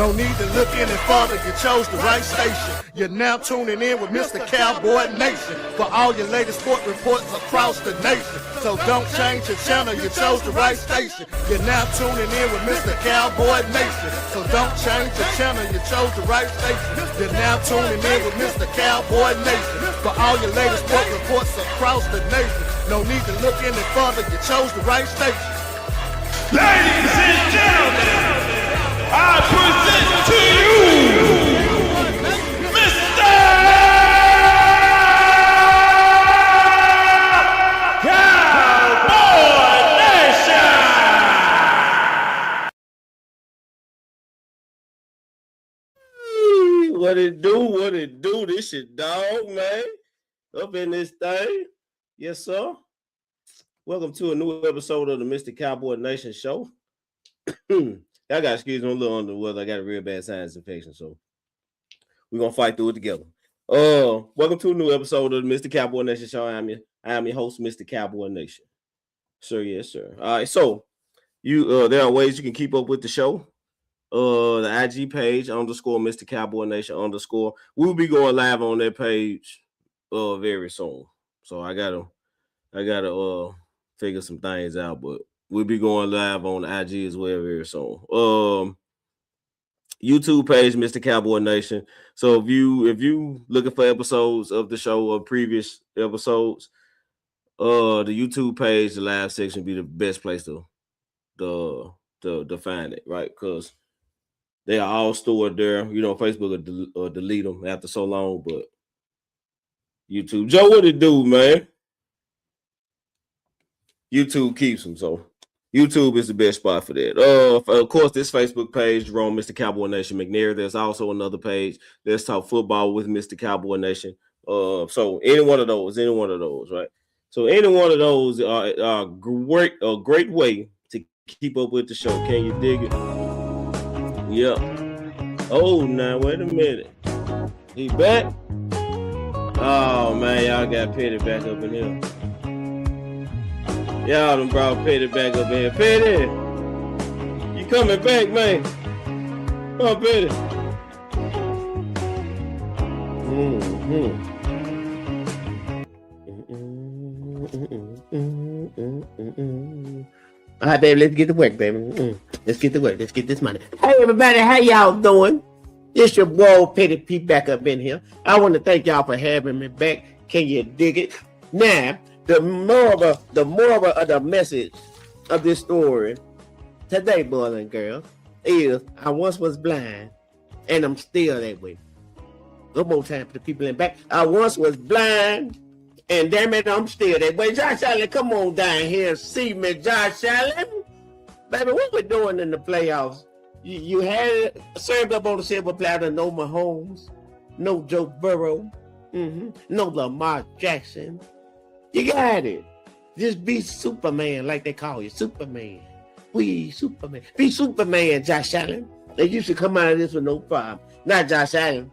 No need to look any further, you chose the right station. You're now tuning in with Mr. Cowboy Nation for all your latest sport reports across the nation. So don't change your channel, you chose the right station. You're now tuning in with Mr. Cowboy Nation. So don't change your channel, you chose the right station. You're now tuning in with Mr. Cowboy Nation for all your latest sport reports across the nation. No need to look any further, you chose the right station. Ladies and gentlemen, I present to you Mr. Cowboy Nation! What it do? What it do? This shit dog, man. Up in this thing. Yes, sir. Welcome to a new episode of the Mr. Cowboy Nation show. I got excuse me, I'm a little under the weather. I got a real bad sinus infection, so we're gonna fight through it together. Welcome to a new episode of the Mr. Cowboy Nation show. I am your host, Mr. Cowboy Nation. Sir, yes, sir. All right, so you there are ways you can keep up with the show. The IG page _ Mr. Cowboy Nation _ we'll be going live on that page very soon. So I gotta figure some things out, but we'll be going live on IG as well very soon. YouTube page, Mr. Cowboy Nation. So if you looking for episodes of the show or previous episodes, the YouTube page, the live section, be the best place to find it, right? Because they are all stored there. You know, Facebook will delete them after so long, but YouTube, Joe, what it do, man? YouTube keeps them, so YouTube is the best spot for that. Of course, this Facebook page, Jerome, Mr. Cowboy Nation McNair. There's also another page. Let's Talk Football with Mr. Cowboy Nation. So any one of those, right? So any one of those are a great way to keep up with the show. Can you dig it? Yeah. Oh, now wait a minute. He back? Oh man, y'all got Petty back up in here. Y'all done brought Petty back up in here. Petty, you coming back, man? Come on, Petty. All right, baby, let's get to work, baby. Let's get to work. Let's get this money. Hey, everybody, how y'all doing? It's your boy Petty P back up in here. I want to thank y'all for having me back. Can you dig it? Now, the moral of the message of this story today, boys and girls, is I once was blind, and I'm still that way. One more time for the people in the back. I once was blind, and damn it, I'm still that way. Josh Allen, come on down here and see me, Josh Allen. Baby, what we doing in the playoffs? You had it served up on the silver platter. No Mahomes, no Joe Burrow, no Lamar Jackson. You got it. Just be Superman, like they call you, Superman. We Superman. Be Superman, Josh Allen. They used to come out of this with no problem. Not Josh Allen.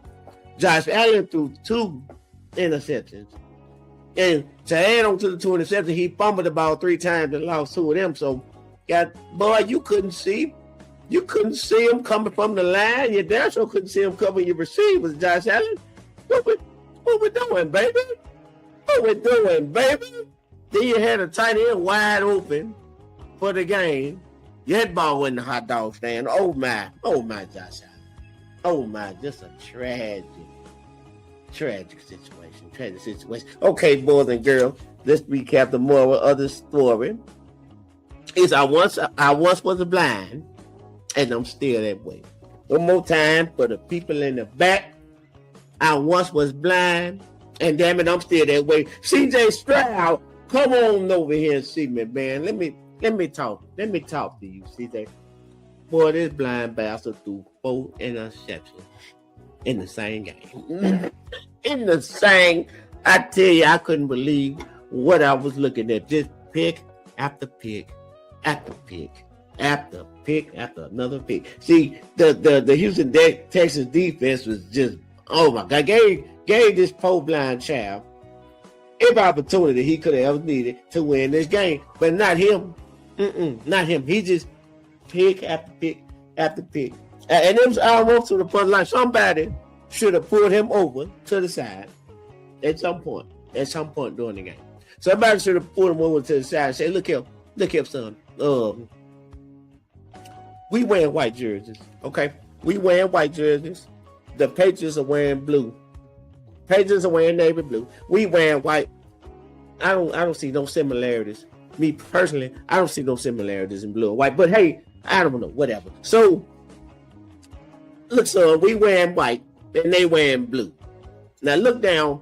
Josh Allen threw 2 interceptions. And to add on to the 2 interceptions, he fumbled the ball 3 times and lost 2 of them. So, boy, you couldn't see. You couldn't see him coming from the line. You damn sure couldn't see him covering your receivers, Josh Allen. What we doing, baby? What we doing, baby? Then you had a tight end wide open for the game. Your head ball wasn't a hot dog stand. Oh my, Josh Allen. Oh my, just a tragic situation. Okay, boys and girls, let's recap the moral of the story. Is I once was blind, and I'm still that way. One more time for the people in the back. I once was blind, and damn it, I'm still that way. CJ Stroud, come on over here and see me, man. Let me talk to you, CJ. Boy, this blind bastard threw 4 interceptions in the same game. I tell you, I couldn't believe what I was looking at. Just pick after pick after pick after pick after another pick. See, the Houston Texans defense was just, oh my God, gave this poor blind child every opportunity he could have ever needed to win this game, but not him. Not him. He just pick after pick after pick. And it was almost to the point like somebody should have pulled him over to the side at some point during the game. Somebody should have pulled him over to the side and say, look here, son. We wearing white jerseys, okay? We wearing white jerseys. The Patriots are wearing blue. Patriots are wearing navy blue. We wearing white. I don't see no similarities. Me personally, I don't see no similarities in blue and white. But hey, I don't know, whatever. So, look, son, we wearing white and they wearing blue. Now look down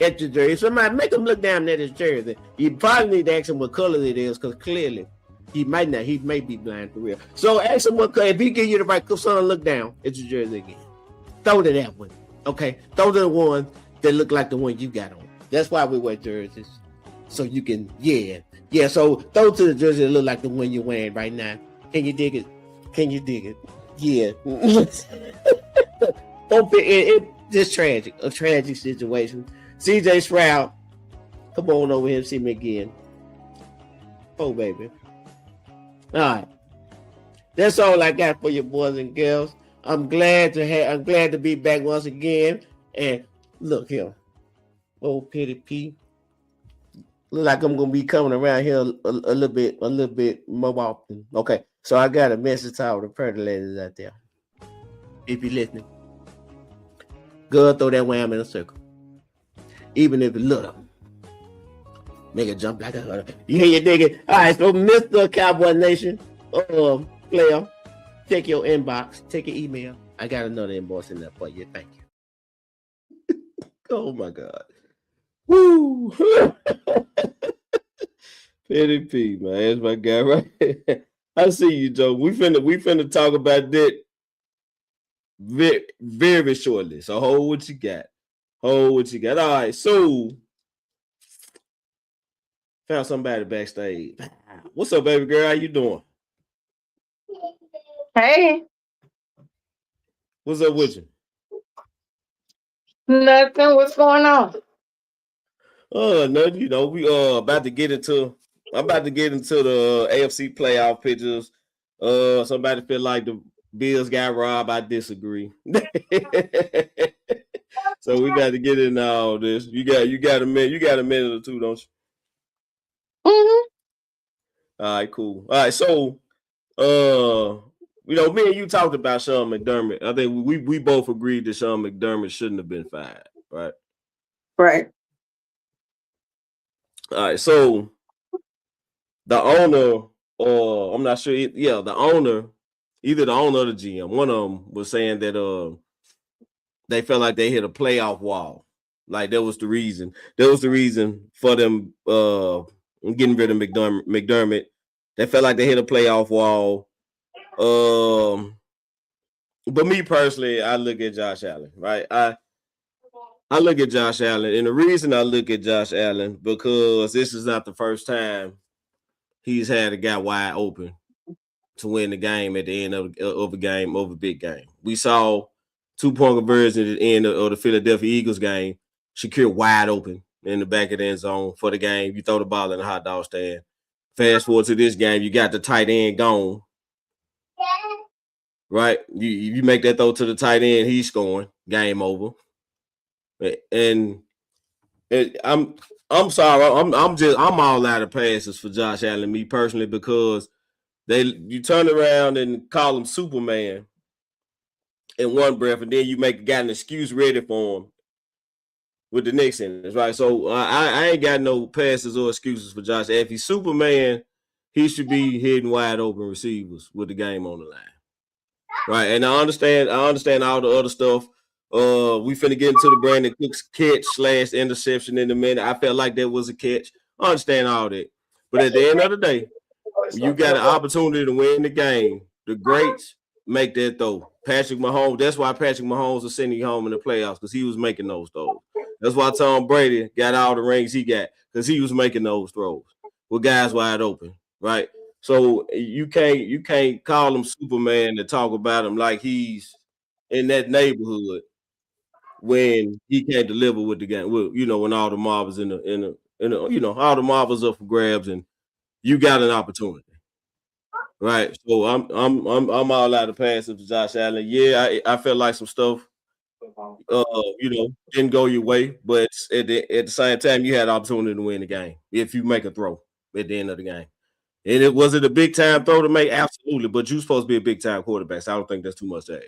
at your jersey. Somebody make them look down at his jersey. You probably need to ask him what color it is, because clearly he may be blind for real. So ask him what color. If he give you the right color, son, look down at your jersey again. Throw to that one. Okay? Throw to the one that look like the one you got on. That's why we wear jerseys. So you can, yeah. So throw to the jersey that look like the one you're wearing right now. Can you dig it? Yeah. It's tragic. A tragic situation. CJ Stroud, come on over here and see me again. Oh, baby. All right. That's all I got for you, boys and girls. I'm glad to be back once again. And look here. Old Petty P. Look like I'm gonna be coming around here a little bit more often. Okay. So I got a message to all the pretty ladies out there. If you're listening, go throw that wham in a circle. Even if it's little. Make it jump like a hurdle. You hear you digging? All right, so Mr. Cowboy Nation, player, check your inbox, check your email. I got another invoice in there for you. Thank you. Oh my God. Woo! Petty P, man. That's my guy right here. I see you, Joe. We finna talk about that very, very shortly. So hold what you got. All right, so found somebody backstage. What's up, baby girl? How you doing? Hey, What's up with you? nothing. What's going on? Nothing. You know, we about to get into the AFC playoff pictures. Somebody feel like the Bills got robbed. I disagree. So we got to get into all this. You got a minute or two, don't you? Mm-hmm. All right, cool. All right, so me and you talked about Sean McDermott. I think we both agreed that Sean McDermott shouldn't have been fired, right? Right. All right, so the owner, or I'm not sure, the owner, either the owner or the GM, one of them was saying that they felt like they hit a playoff wall. Like that was the reason. That was the reason for them getting rid of McDermott. They felt like they hit a playoff wall. But me personally, I look at Josh Allen, right? I look at Josh Allen, and the reason I look at Josh Allen because this is not the first time he's had a guy wide open to win the game at the end of a game, of a big game. We saw 2-point conversion at the end of the Philadelphia Eagles game. Shakir wide open in the back of the end zone for the game. You throw the ball in the hot dog stand. Fast forward to this game, you got the tight end gone. Right? You make that throw to the tight end, he's scoring. Game over. And I'm sorry, I'm all out of passes for Josh Allen, me personally, because you turn around and call him Superman in one breath, and then you got an excuse ready for him with the next sentence, right? So I ain't got no passes or excuses for Josh. If he's Superman, he should be hitting wide open receivers with the game on the line, right? And I understand all the other stuff. We finna get into the Brandon Cooks catch / interception in a minute. I felt like that was a catch. I understand all that, but at the end of the day, you got an opportunity to win the game. The greats make that throw. Patrick Mahomes. That's why Patrick Mahomes was sending you home in the playoffs, because he was making those throws. That's why Tom Brady got all the rings he got, because he was making those throws with guys wide open, right? So you can't call him Superman and talk about him like he's in that neighborhood when he can't deliver with the game. When all the marbles all the marbles up for grabs and you got an opportunity. Right. So I'm all out of passes to Josh Allen. Yeah, I felt like some stuff didn't go your way, but at the same time, you had the opportunity to win the game if you make a throw at the end of the game. And it was it a big time throw to make? Absolutely, but you're supposed to be a big time quarterback, so I don't think that's too much to ask.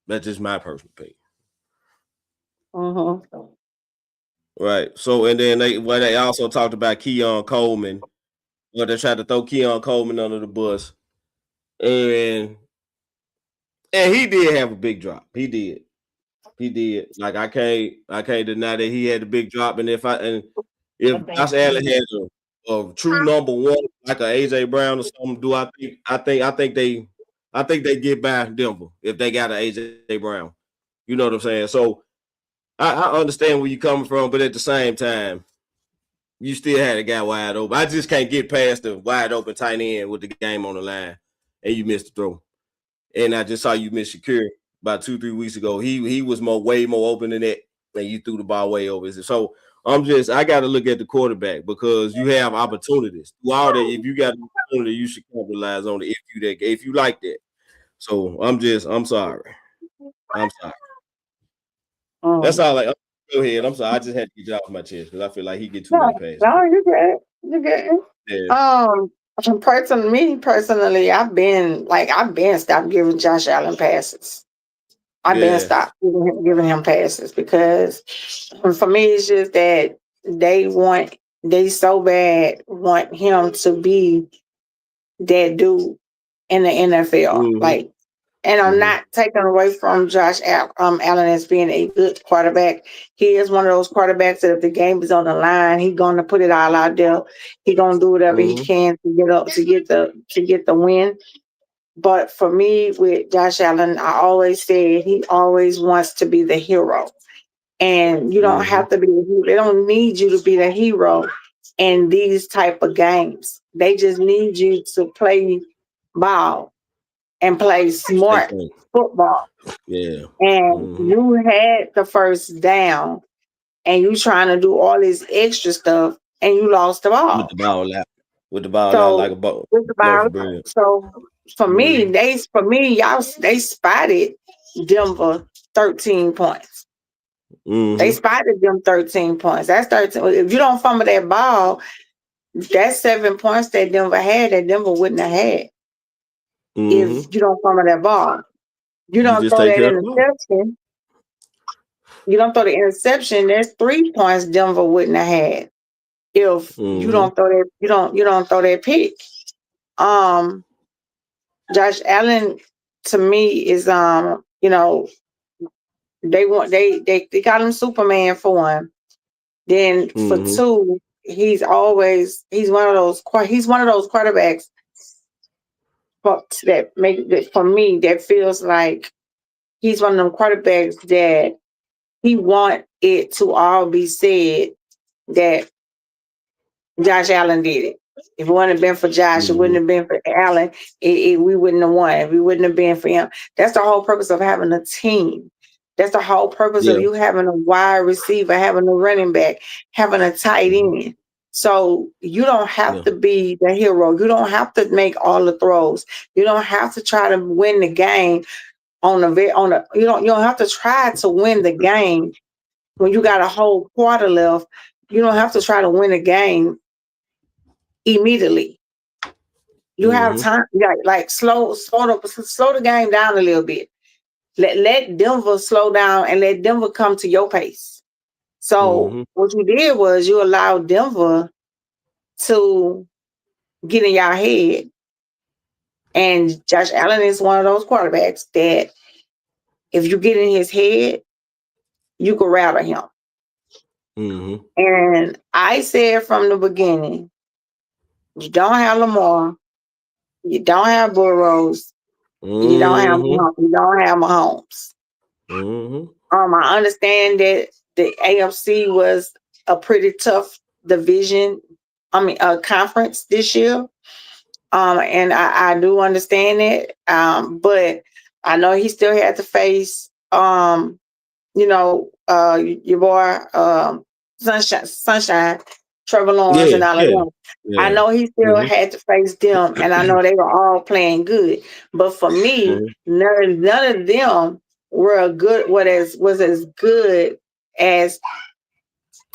That's just my personal opinion. Mm-hmm. Right. So and then they also talked about Keon Coleman. Well, they tried to throw Keon Coleman under the bus. And he did have a big drop. He did. He did. Like I can't deny that he had a big drop. And if Josh Allen had a true number one, like a AJ Brown or something, I think they get by Denver if they got an AJ Brown. You know what I'm saying? So I understand where you're coming from, but at the same time, you still had a guy wide open. I just can't get past the wide open tight end with the game on the line, and you missed the throw. And I just saw you miss Shakir about 2-3 weeks ago. He was way more open than that, and you threw the ball way over. So I got to look at the quarterback because you have opportunities. Through all that, if you got an opportunity, you should capitalize on it if you like that. So I'm sorry. I'm sorry. That's all. Like, go ahead. I'm sorry. I just had to get it off my chest because I feel like he get too No, many passes. no, you good. You good. Yeah. Personally, I've been stopped giving Josh Allen passes. I've been Yeah. stopped giving him passes because for me it's just that they so bad want him to be that dude in the NFL. Mm-hmm. And I'm Mm-hmm. not taking away from Allen as being a good quarterback. He is one of those quarterbacks that if the game is on the line, he's gonna put it all out there. He's gonna do whatever he Mm-hmm. can to get the win. But for me, with Josh Allen, I always said he always wants to be the hero. And you don't Mm-hmm. have to be the hero. They don't need you to be the hero in these type of games. They just need you to play ball and play Stay smart clean. football. Yeah. And Mm-hmm. you had the first down and you trying to do all this extra stuff and you lost the With ball. the ball out. With the ball out like So a ball. with the Loaf ball, of bread. so Mm-hmm. they spotted Denver 13 points. They Mm-hmm. spotted them 13 points. That's 13. If you don't fumble that ball, that's 7 points that Denver had that Denver wouldn't have had if Mm-hmm. you don't fumble that ball. You You don't just throw take that care of the ball. interception. You don't throw the interception. There's 3 points Denver wouldn't have had if you Mm-hmm. don't throw that. You don't throw that pick. Um, Josh Allen to me is they got him Superman for one. Then for Mm-hmm. two, he's one of those quarterbacks for me that feels like he's one of them quarterbacks that he want it to all be said that Josh Allen did it. If it wouldn't have been for Josh, it wouldn't Mm-hmm. have been for Allen. We wouldn't have won. If it wouldn't have been for him. That's the whole purpose of having a team. That's the whole purpose of Yeah. you having a wide receiver, having a running back, having a tight Mm-hmm. end. So you don't have Yeah. to be the hero. You don't have to make all the throws. You don't have to try to win the game you don't have to try to win the game when you got a whole quarter left. You don't have to try to win a game immediately. You have Mm-hmm. time, like slow the game down a little bit. Let Denver slow down and let Denver come to your pace. So Mm-hmm. what you did was you allowed Denver to get in your head. And Josh Allen is one of those quarterbacks that if you get in his head, you can rattle him. Mm-hmm. And I said from the beginning, you don't have Lamar, you don't have Burrows, Mm-hmm. You don't have Mahomes. Mm-hmm. I understand that the AFC was a pretty tough division. A conference this year. And I do understand it. But I know he still had to face, your boy, Sunshine. Trevor Lawrence and all of them. I yeah. know he still had to face them, and I know they were all playing good. But for me, none of them were was as good as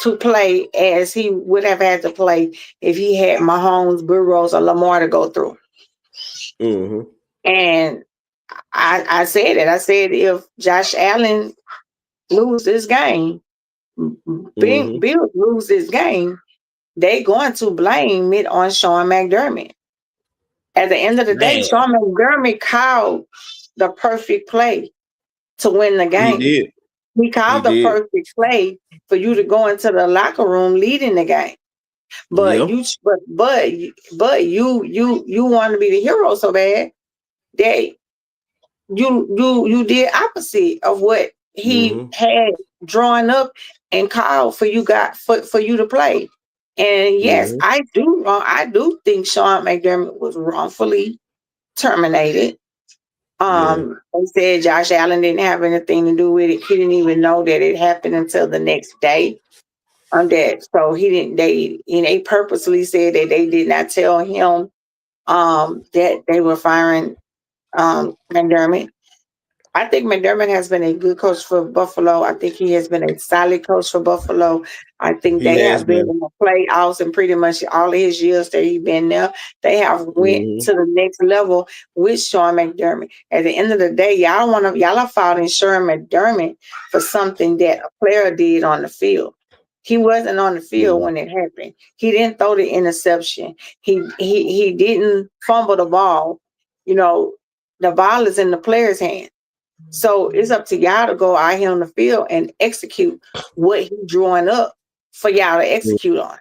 to play as he would have had to play if he had Mahomes, Burrows, or Lamar to go through. And I said it. I said if Josh Allen lose this game, Bills lose this game, they going to blame it on Sean McDermott. At the end of the day, Sean McDermott called the perfect play to win the game. He did. He called the perfect play for you to go into the locker room leading the game. But you want to be the hero so bad that you did opposite of what he had drawn up and called for you for you to play. And yes, I do think Sean McDermott was wrongfully terminated. They said Josh Allen didn't have anything to do with it. He didn't even know that it happened until the next day. So he didn't. They purposely said that they did not tell him that they were firing McDermott. I think McDermott has been a good coach for Buffalo. I think he has been a solid coach for Buffalo. I think they have been in the playoffs and pretty much all of his years that he's been there. They have went to the next level with Sean McDermott. At the end of the day, y'all are fighting Sean McDermott for something that a player did on the field. He wasn't on the field when it happened. He didn't throw the interception. He didn't fumble the ball. You know, the ball is in the player's hand. So it's up to y'all to go out here on the field and execute what he's drawing up for y'all to execute on.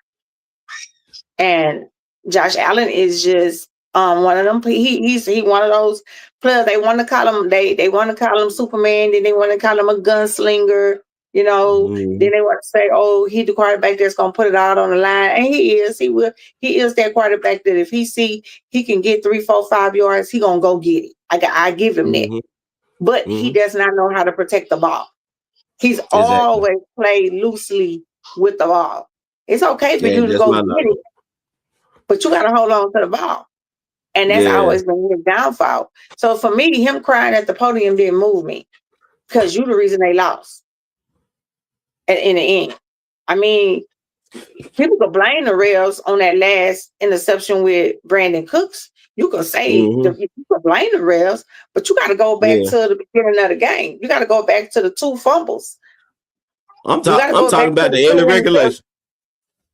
And Josh Allen is just one of them. He's one of those players. They want to call him they want to call him Superman. Then they want to call him a gunslinger. You know. Then they want to say, "Oh, he's the quarterback that's gonna put it out on the line," and he is. He will. He is that quarterback that if he see he can get 3, 4, 5 yards, he gonna go get it. I give him that. But he does not know how to protect the ball. He's always played loosely with the ball. It's okay for you to go get it, but you got to hold on to the ball. And that's always been his downfall. So for me, him crying at the podium didn't move me because you're the reason they lost in the end. I mean, people could blame the Rails on that last interception with Brandon Cooks. You can say you can blame the Rails, but you got to go back to the beginning of the game. You got to go back to the 2 fumbles. I'm talking about the end of regulation.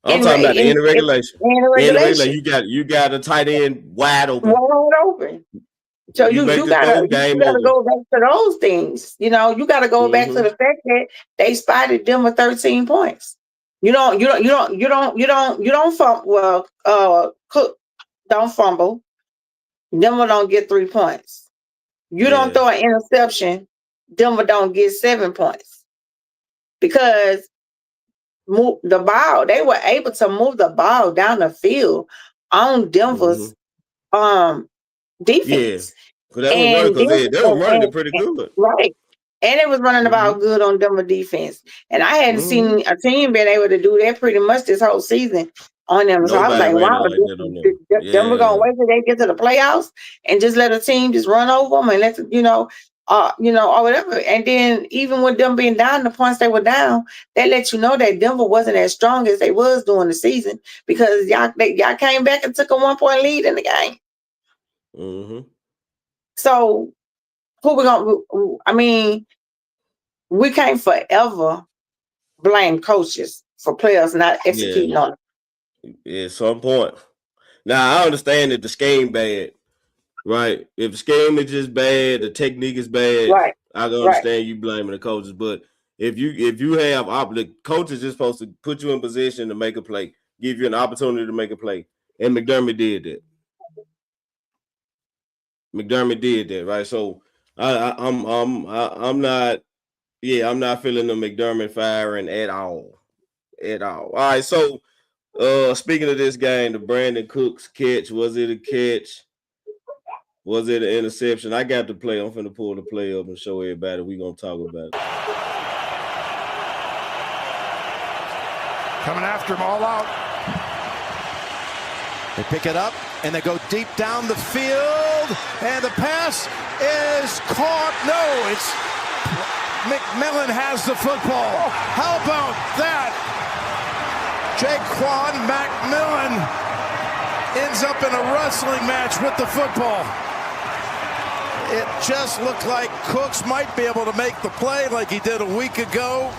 I'm talking about the end of regulation. End of regulation. You got a tight end wide open. So you gotta go back to those things. You know, you gotta go back to the fact that they spotted them with 13 points. You don't fumble. Well, Cook don't fumble. Denver don't get 3 points. You don't throw an interception, Denver don't get 7 points. Because the ball, they were able to move the ball down the field on Denver's defense. Because they were running it pretty good. Right. And it was running the ball good on Denver defense. And I hadn't seen a team being able to do that pretty much this whole season on them. So I was like, wow, Denver gonna wait till they get to the playoffs and just let a team just run over them and let or whatever. And then even with them being down the points they were down, they let you know that Denver wasn't as strong as they was during the season because y'all came back and took a 1-point lead in the game. So who we gonna? I mean, we can't forever blame coaches for players not executing on it. Yeah, some point. Now I understand that the scheme bad, right? If the scheme is just bad, the technique is bad, right? I can understand you blaming the coaches. But if you have the coaches is supposed to put you in position to make a play, give you an opportunity to make a play, and McDermott did that. Right? So I'm not feeling the McDermott firing at all. All right, so. Speaking of this game, the Brandon Cooks catch, was it a catch? Was it an interception? I got the play. I'm finna pull the play up and show everybody. We're gonna talk about it. Coming after him all out. They pick it up, and they go deep down the field, and the pass is caught. No, it's McMillan has the football. How about that? Jaquan McMillan ends up in a wrestling match with the football. It just looked like Cooks might be able to make the play like he did a week ago.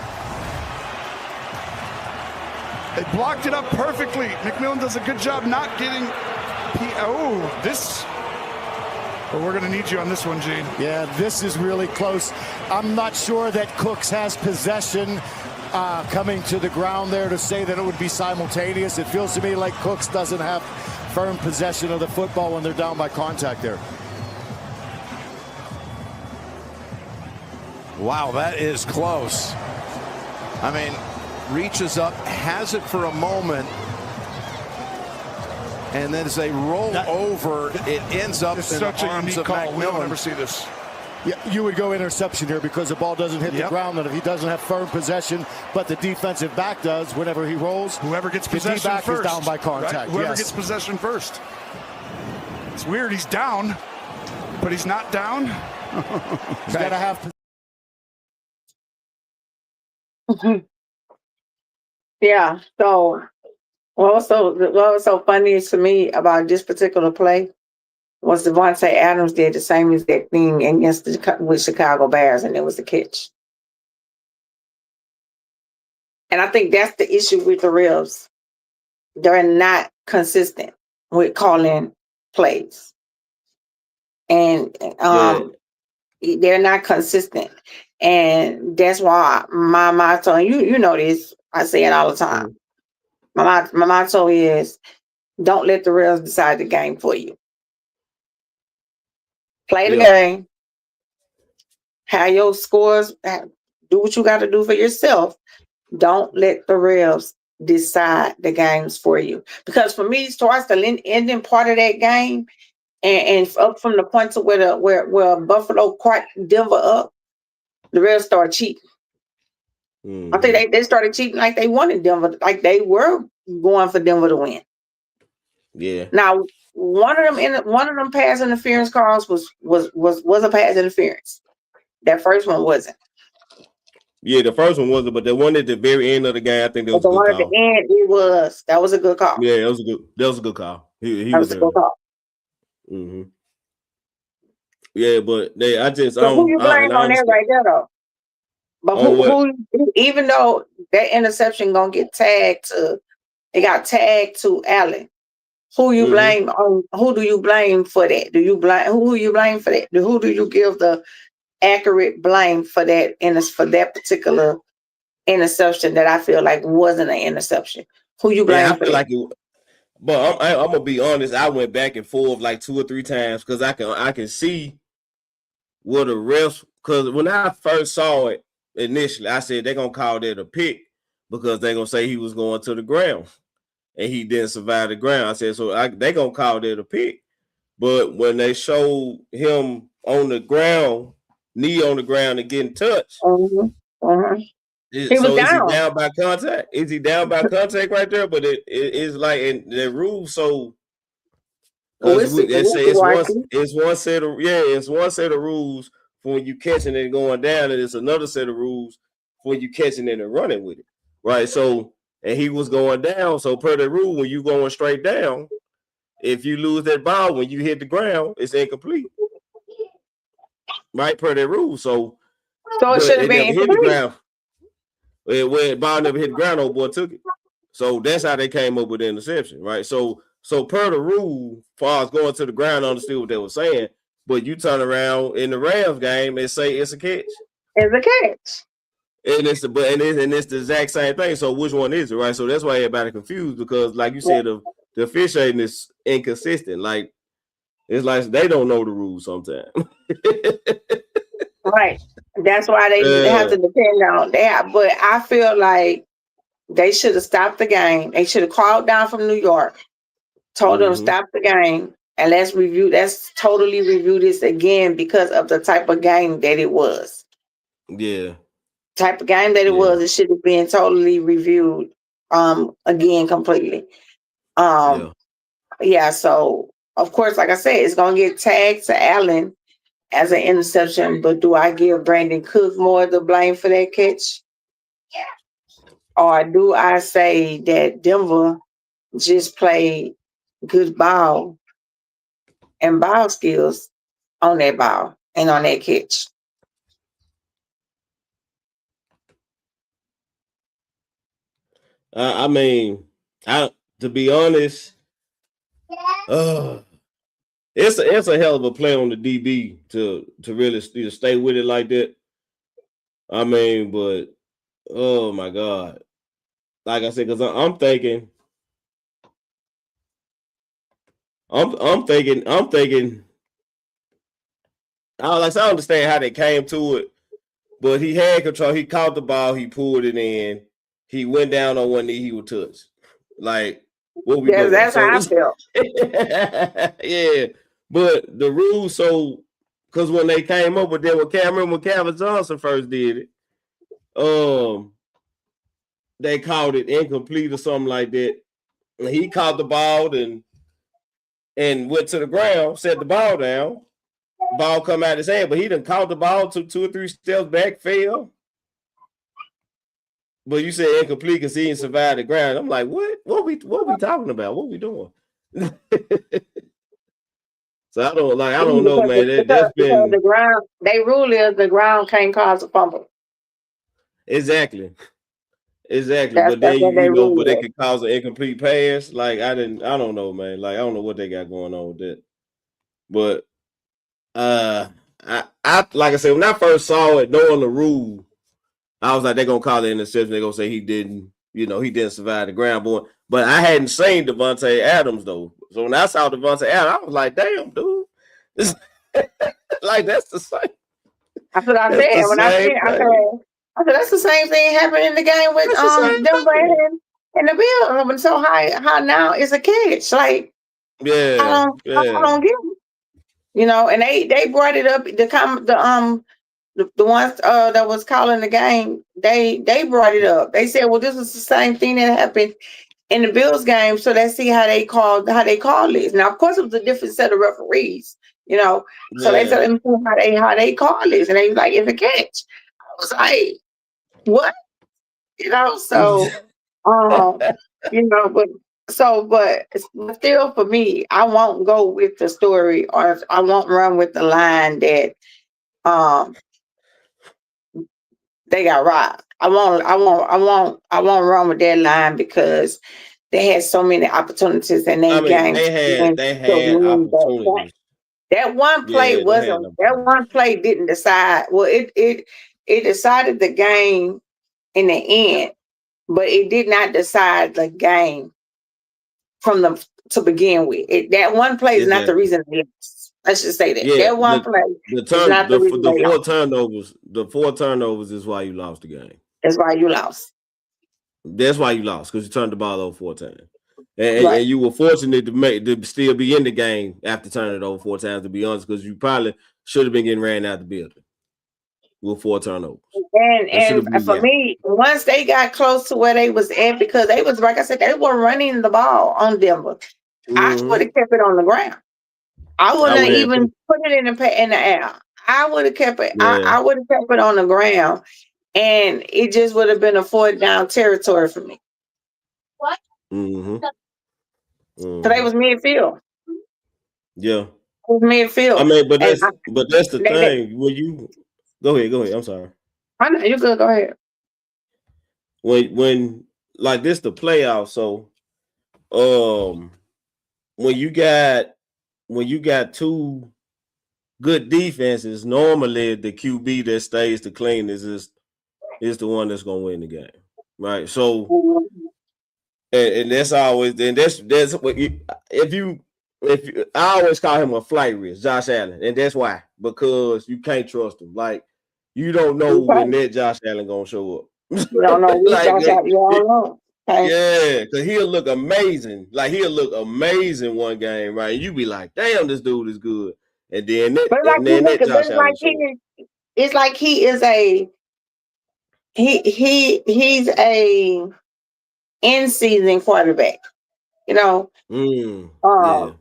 They blocked it up perfectly. McMillan does a good job not getting. But we're going to need you on this one, Gene. Yeah, this is really close. I'm not sure that Cooks has possession coming to the ground there to say that it would be simultaneous. It feels to me like Cooks doesn't have firm possession of the football when they're down by contact there. Wow, that is close. I mean, reaches up, has it for a moment, and then as they roll over, it ends up in the arms of McMillan. We don't McMillan. ever see this. Yeah, you would go interception here because the ball doesn't hit the ground, and if he doesn't have firm possession, but the defensive back does, whenever he rolls, whoever gets the possession D-back first, is down by contact. Right? Whoever yes. gets possession first. It's weird. He's down, but he's not down. He's got to have. Yeah. So what was so funny to me about this particular play was Devontae Adams did the same exact thing against with Chicago Bears, and it was the catch. And I think that's the issue with the Revs. They're not consistent with calling plays. And they're not consistent. And that's why my motto, and you know this, I say it all the time. My motto is, don't let the Revs decide the game for you. Play the game. Have your scores. Do what you got to do for yourself. Don't let the Revs decide the games for you. Because for me, towards the ending part of that game, and up from the point to where Buffalo caught Denver up, the Revs started cheating. I think they started cheating like they wanted Denver, like they were going for Denver to win. Yeah. Now, one of them pass interference calls was a pass interference. That first one wasn't. Yeah, the first one wasn't, but the one at the very end of the game, I think that was a good one call. at the end, it was. That was a good call. Yeah, that was a good call. He that was a good call. Mm-hmm. Yeah, but I who you blame on that right there though? But who even though that interception gonna get tagged to, it got tagged to Allen. Who you blame on? Who do you blame for that? Who you blame for that? Who do you give the accurate blame for that for that particular interception that I feel like wasn't an interception? Who you blame for that? But I'm gonna be honest. I went back and forth like 2 or 3 times because I can see what the refs. Because when I first saw it initially, I said they're gonna call that a pick because they're gonna say he was going to the ground and he didn't survive the ground. I said they're gonna call that a pick. But when they showed him on the ground, knee on the ground and getting touched. Is he down by contact? Is he down by contact right there? But it's like in the rules. So it's one set of rules for when you catching and going down, and it's another set of rules for you catching it and running with it, right? So and he was going down. So per the rule, when you going straight down, if you lose that ball when you hit the ground, it's incomplete, right? Per the rule. So it should have been hit the ground. When ball never hit the ground, old boy took it. So that's how they came up with the interception, right? So per the rule, far as going to the ground, I understood what they were saying. But you turn around in the Rams game and say it's a catch. It's a catch. And it's the exact same thing. So which one is it, right? So that's why everybody confused because, like you said, the officiating is inconsistent. Like it's like they don't know the rules sometimes. Right. That's why they have to depend on that. But I feel like they should have stopped the game. They should have called down from New York, told them stop the game, and let's totally review this again because of the type of game that it was. Yeah. Type of game that it was, it should have been totally reviewed again completely. Yeah, so of course, like I said, it's gonna get tagged to Allen as an interception, but do I give Brandon Cook more of the blame for that catch? Or do I say that Denver just played good ball and ball skills on that ball and on that catch? I mean, to be honest, it's a hell of a play on the DB to really stay with it like that. I mean, but oh my God, like I said, because I'm thinking. I'm thinking. I understand how they came to it, but he had control. He caught the ball. He pulled it in. He went down on one knee. He was touched. Like, what we doing? That's So how I felt. yeah, but the rules. So, because when they came up with that, when Calvin Johnson first did it, they called it incomplete or something like that. And he caught the ball and went to the ground, set the ball down. Ball come out his hand, but he done caught the ball, took 2 or 3 steps back, fell. But you said incomplete because he didn't survive the ground. I'm like, what? What we talking about? What we doing? So I don't know, man. Because the ground, they rule is the ground can't cause a fumble. Exactly. That's But then what they rule but it is. could cause an incomplete pass. Like I don't know, man. Like I don't know what they got going on with that. But I like I said, when I first saw it, knowing the rule, I was like, they're gonna call it an interception. They're gonna say he didn't survive the ground. But I hadn't seen Devontae Adams though. So when I saw Devontae Adams, I was like, damn, dude. Like that's the same. That's what I said. When I said, I said that's the same thing happened in the game with Denver and the Bills. So how now it's a catch. Like I don't get it. You know, and they brought it up. The ones that was calling the game, they brought it up. They said, well, this is the same thing that happened in the Bills game. So let's see how they call this. Now, of course, it was a different set of referees, you know. So they said how they call this, and they was like, it's a catch. I was like, what? You know, so you know, but still for me, I won't go with the story, or I won't run with the line that they got robbed. I won't run with that line because they had so many opportunities in that game. They had opportunities. That one play that one play didn't decide. Well, it decided the game in the end, but it did not decide the game to begin with. That one play is not the reason they lost. Let's just say that. Yeah, that one play is not the reason they lost. The 4 turnovers is why you lost the game. That's why you lost. That's why you lost, because you turned the ball over 4 times. And you were fortunate to still be in the game after turning it over 4 times, to be honest, because you probably should have been getting ran out the building with 4 turnovers. And for me, once they got close to where they was at, because they was, like I said, they were running the ball on Denver. I would have kept it on the ground. I wouldn't have even put it in the air. I would have kept it. Yeah. I would have kept it on the ground, and it just would have been a 4th down territory for me. What? So they was midfield. Yeah. It was midfield. I mean, but that's the thing. When you go ahead. I'm sorry. I know you good. Go ahead. When like this the playoffs, so when you got 2 good defenses, normally the QB that stays the cleanest is the one that's gonna win the game, right? So, and that's always, and that's what if you I always call him a flight risk, Josh Allen, and that's why, because you can't trust him. Like you don't know when that Josh Allen gonna show up. You don't know. Like, you don't know. Okay. Yeah, because he'll look amazing. Like he'll look amazing one game, right? And you be like, "Damn, this dude is good." And then it's like he is he's a in-season quarterback. You know, Yeah.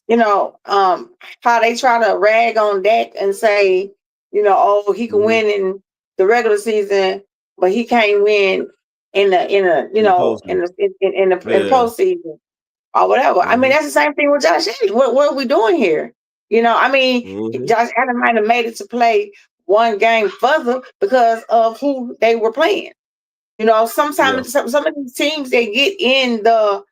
you know, how they try to rag on Dak and say, you know, oh, he can win in the regular season, but he can't win in the you In the know postseason. in the Yeah. postseason or whatever. I mean, that's the same thing with Josh Allen. What are we doing here? You know, I mean, Josh Allen might have made it to play one game further because of who they were playing. You know, sometimes some of these teams they get in the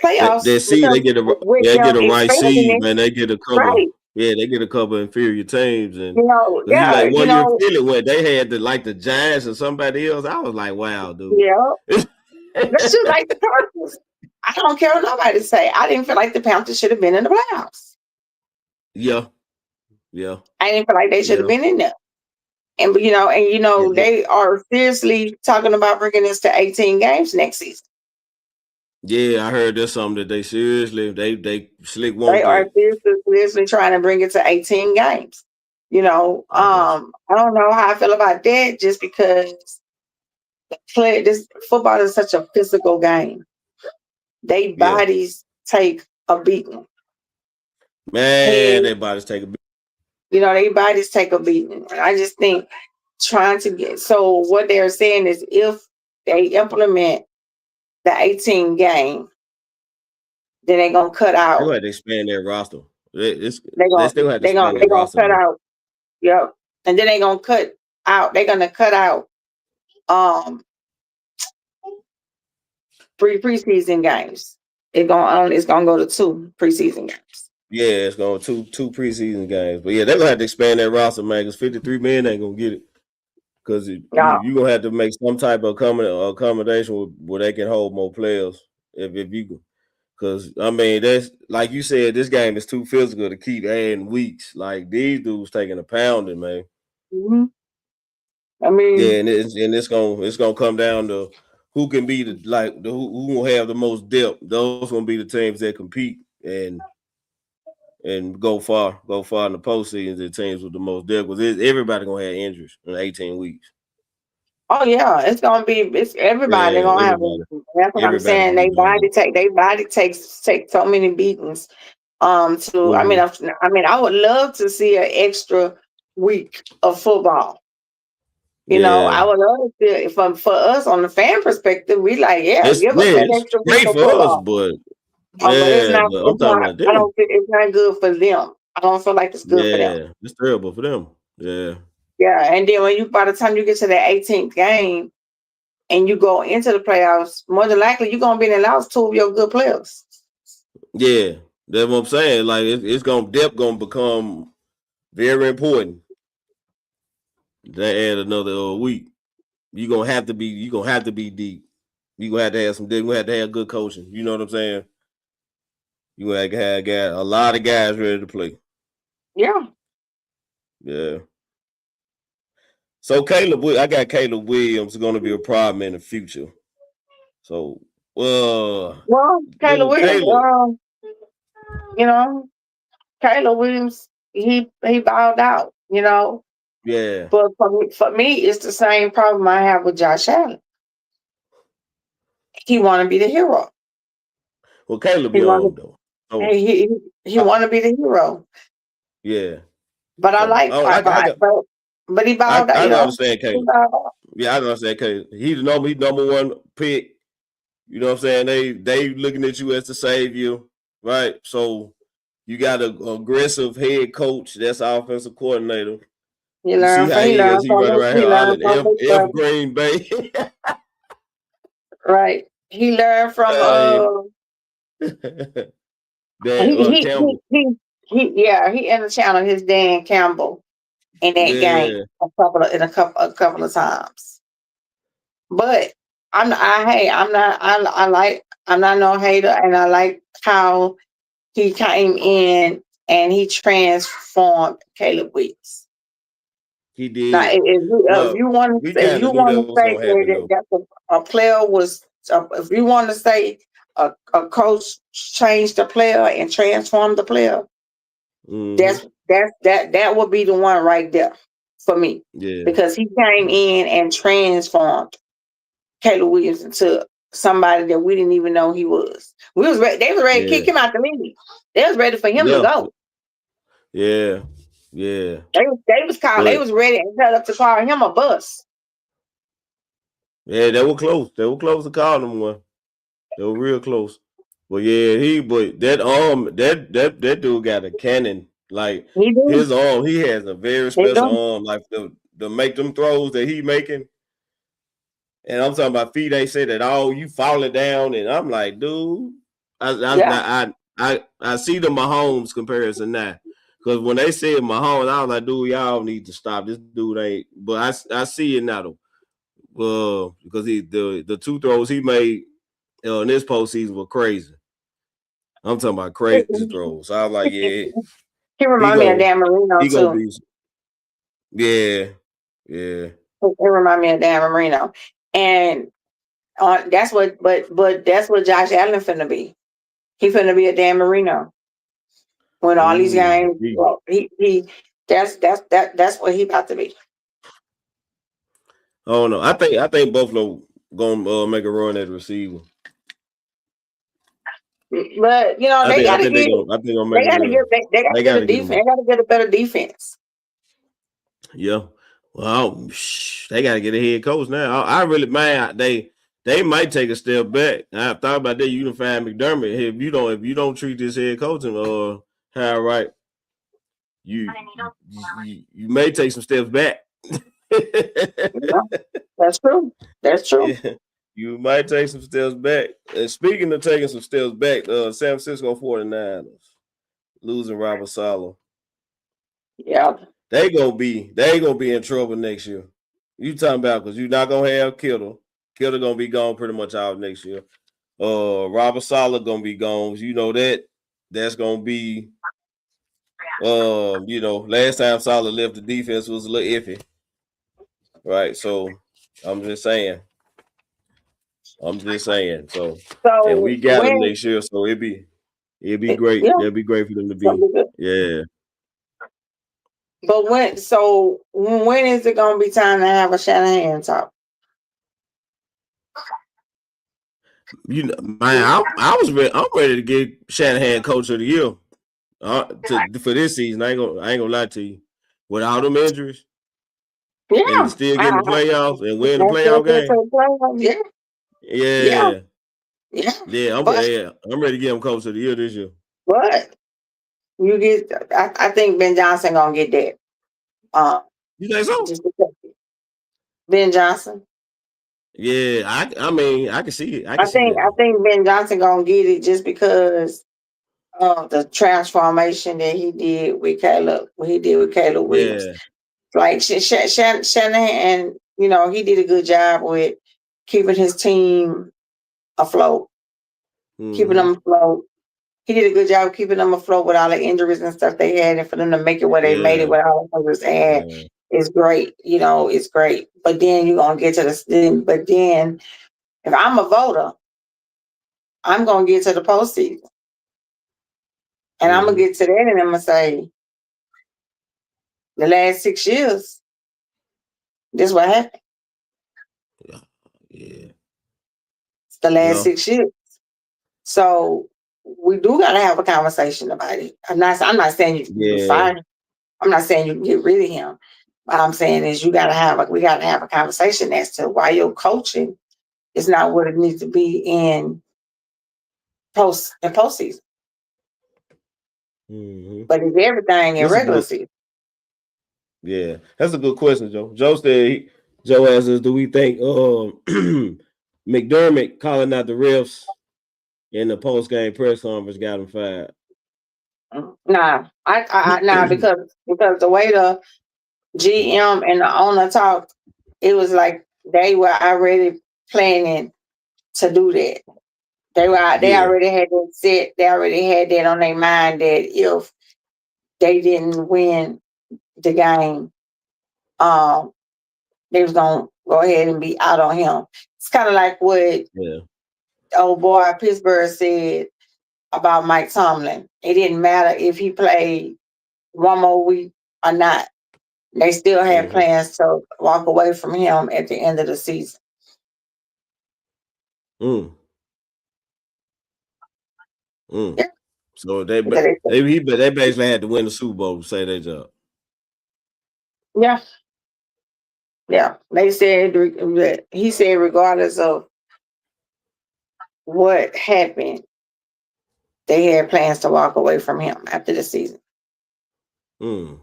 playoffs They see because they get a with they them get a right expanding seed, it, man. They get a couple. right? Yeah, they get a couple inferior teams, and You know, he yeah, like you 1 year know, Philly where they had the Giants or somebody else. I was like, wow, dude. yeah. That's just like the Panthers. I don't care what nobody say. I didn't feel like the Panthers should have been in the playoffs. Yeah. I didn't feel like they should have been in there. And you know, they are seriously talking about bringing this to 18 games next season. Yeah, I heard there's something that they seriously they slick They want are that. seriously trying to bring it to 18 games. You know, I got you. I don't know how I feel about that just because this football is such a physical game. They Yeah. bodies take a beating. Man, Head, their bodies take a bit. you know, their bodies take a beating. And I just think trying to get so what they're saying is if they implement the 18 game, then they're gonna cut They out. gonna have to expand their roster. They're They gonna still have to they're gonna expand their they're gonna roster cut though. out. Yep. And then they're gonna cut out. They're gonna cut out um preseason games. It's gonna go to 2 preseason games. Yeah, it's going two preseason games, but yeah, they're gonna have to expand their roster, man. Because 53 men ain't gonna get it. Because Yeah. you gonna have to make some type of accommodation where they can hold more players. If you, because I mean that's like you said, this game is too physical to keep adding weeks. Like these dudes taking a pounding, man. Mm-hmm. I Yeah, mean, and it's gonna come down to who can be who will have the most depth. Those gonna be the teams that compete and go far in the postseason. The teams with the most depth, because everybody gonna have injuries in 18 weeks. oh yeah, it's everybody Yeah, gonna have it. That's what I'm everybody saying. gonna be banged up. They body takes take so many beatings. I would love to see an extra week of football. You know, I Yeah, would love to see it for us on the fan perspective. We like, yeah, give us that it's extra week great of for us, football. but But it's yeah, not. but I'm It's talking not. about I them. don't think it's not good for them. I don't feel like it's good for them. Yeah, it's terrible for them. Yeah, Yeah, and then by the time you get to the 18th game and you go into the playoffs, more than likely you're gonna be in the last 2 of your good players. yeah, that's what I'm saying. Like it's gonna depth gonna become very important. They add another week. You gonna have to be deep. You gonna have to have some. You gonna have to have good coaching. You know what I'm saying? You gonna have to have a lot of guys ready to play. Yeah. Yeah. So I got Caleb Williams going to be a problem in the future. So, Well, Caleb dude, Williams, Caleb, you know, Caleb Williams, he bowed out, you know. yeah. But for me, it's the same problem I have with Josh Allen. He want to be the hero. Well, Caleb He want young to though. So, he want to be the hero. yeah. But I So, like, but he I bowed out, you know. understand He Caleb. bowed out. Yeah, I understand Caleb. He's number one pick. You know what I'm saying? They looking at you as the savior, right? So you got an aggressive head coach. That's offensive coordinator. You see how He he is. learned He from running his, around he here all learned in from his F brother. Green Bay. Right. He learned from Campbell. he interchanneled his Dan Campbell in that game Yeah. a couple of times. But I'm not no hater, and I like how he came in and he transformed Caleb Williams. He Now, did. if Well, you want we to, kind of knew that was say gonna happen though. that a player was, if you want to say a coach changed the player and transformed the player, Mm-hmm. that would be the one right there for me, Yeah. because he came in and transformed Caleb Williams into somebody that we didn't even know he was. They was ready to kick him out the league. They was ready for him to go. Yeah. They was called. They But was ready and set up to call him a bust. yeah, they were close. They were close to calling him one. They were real close. But yeah, but that dude got a cannon. Like his arm, he has a very special arm. Like to make them throws that he making. And I'm talking about feet. They say that you falling down, and I'm like, dude, I see the Mahomes comparison now. Because when they said Mahomes, I was like, dude, y'all need to stop. This dude ain't. But I see it now though. Because the two throws he made in this postseason were crazy. I'm talking about crazy throws. So I was like, yeah. He remind me of Dan Marino too. Yeah. It remind me of Dan Marino. And that's what Josh Allen finna be. He finna be a Dan Marino. When all these games, that's what he about to be. Oh no, I think Buffalo gonna make a run at receiver. But they gotta get a defense. They gotta get a better defense. Yeah. Well, they gotta get a head coach now. I really, man, they might take a step back. I thought about that. You can find McDermott. If you don't treat this head coaching how right, you may take some steps back. That's true. Yeah, you might take some steps back. And speaking of taking some steps back, San Francisco 49ers losing Robert Saleh. Yeah. They gonna be in trouble next year. You talking about because you're not gonna have Kittle. Kittle gonna be gone pretty much out next year. Robert Saleh gonna be gone. You know that's gonna be last time Saleh left, the defense was a little iffy. Right. So I'm just saying. So and we got them next year, so it'd be great. Yeah. It'd be great for them to be. Yeah. But when is it gonna be time to have a Shanahan talk? Man, I'm ready to get Shanahan Coach of the Year for this season. I ain't gonna lie to you. With all them injuries, and still getting the playoffs and winning the playoff game. Yeah. I'm ready to get him Coach of the Year this year. But you get, I think Ben Johnson gonna get that. You think so? Ben Johnson. Yeah, I mean, I can see it. I think Ben Johnson gonna get it just because of the transformation that he did with Caleb. What he did with Caleb Williams. Yeah. Like Shanahan, he did a good job with keeping his team afloat, keeping them afloat. He did a good job of keeping them afloat with all the injuries and stuff they had, and for them to make it where they made it with all the injuries they had is great. It's great. But then you're gonna get to the. But then, if I'm a voter, I'm gonna get to the postseason, and I'm gonna get to that, and I'm gonna say, the last 6 years, this is what happened. Yeah. It's the last 6 years. So we do gotta have a conversation about it. I'm not saying you can fire him. I'm not saying you can get rid of him. What I'm saying is we gotta have a conversation as to why your coaching is not what it needs to be in postseason. But it's everything in regular season. Yeah, that's a good question, Joe. Joe asks us, do we think McDermott calling out the refs in the post-game press conference got him fired? Nah, because the way the GM and the owner talked, it was like they were already planning to do that. They already had that set. They already had that on their mind that if they didn't win the game, they was gonna go ahead and be out on him. It's kind of like what old boy Pittsburgh said about Mike Tomlin. It didn't matter if he played one more week or not. They still had plans to walk away from him at the end of the season. Mm. Mm. Yeah. So they Because they basically had to win the Super Bowl to say their job. yeah, yeah. They said that he said regardless of what happened, they had plans to walk away from him after the season. Mm.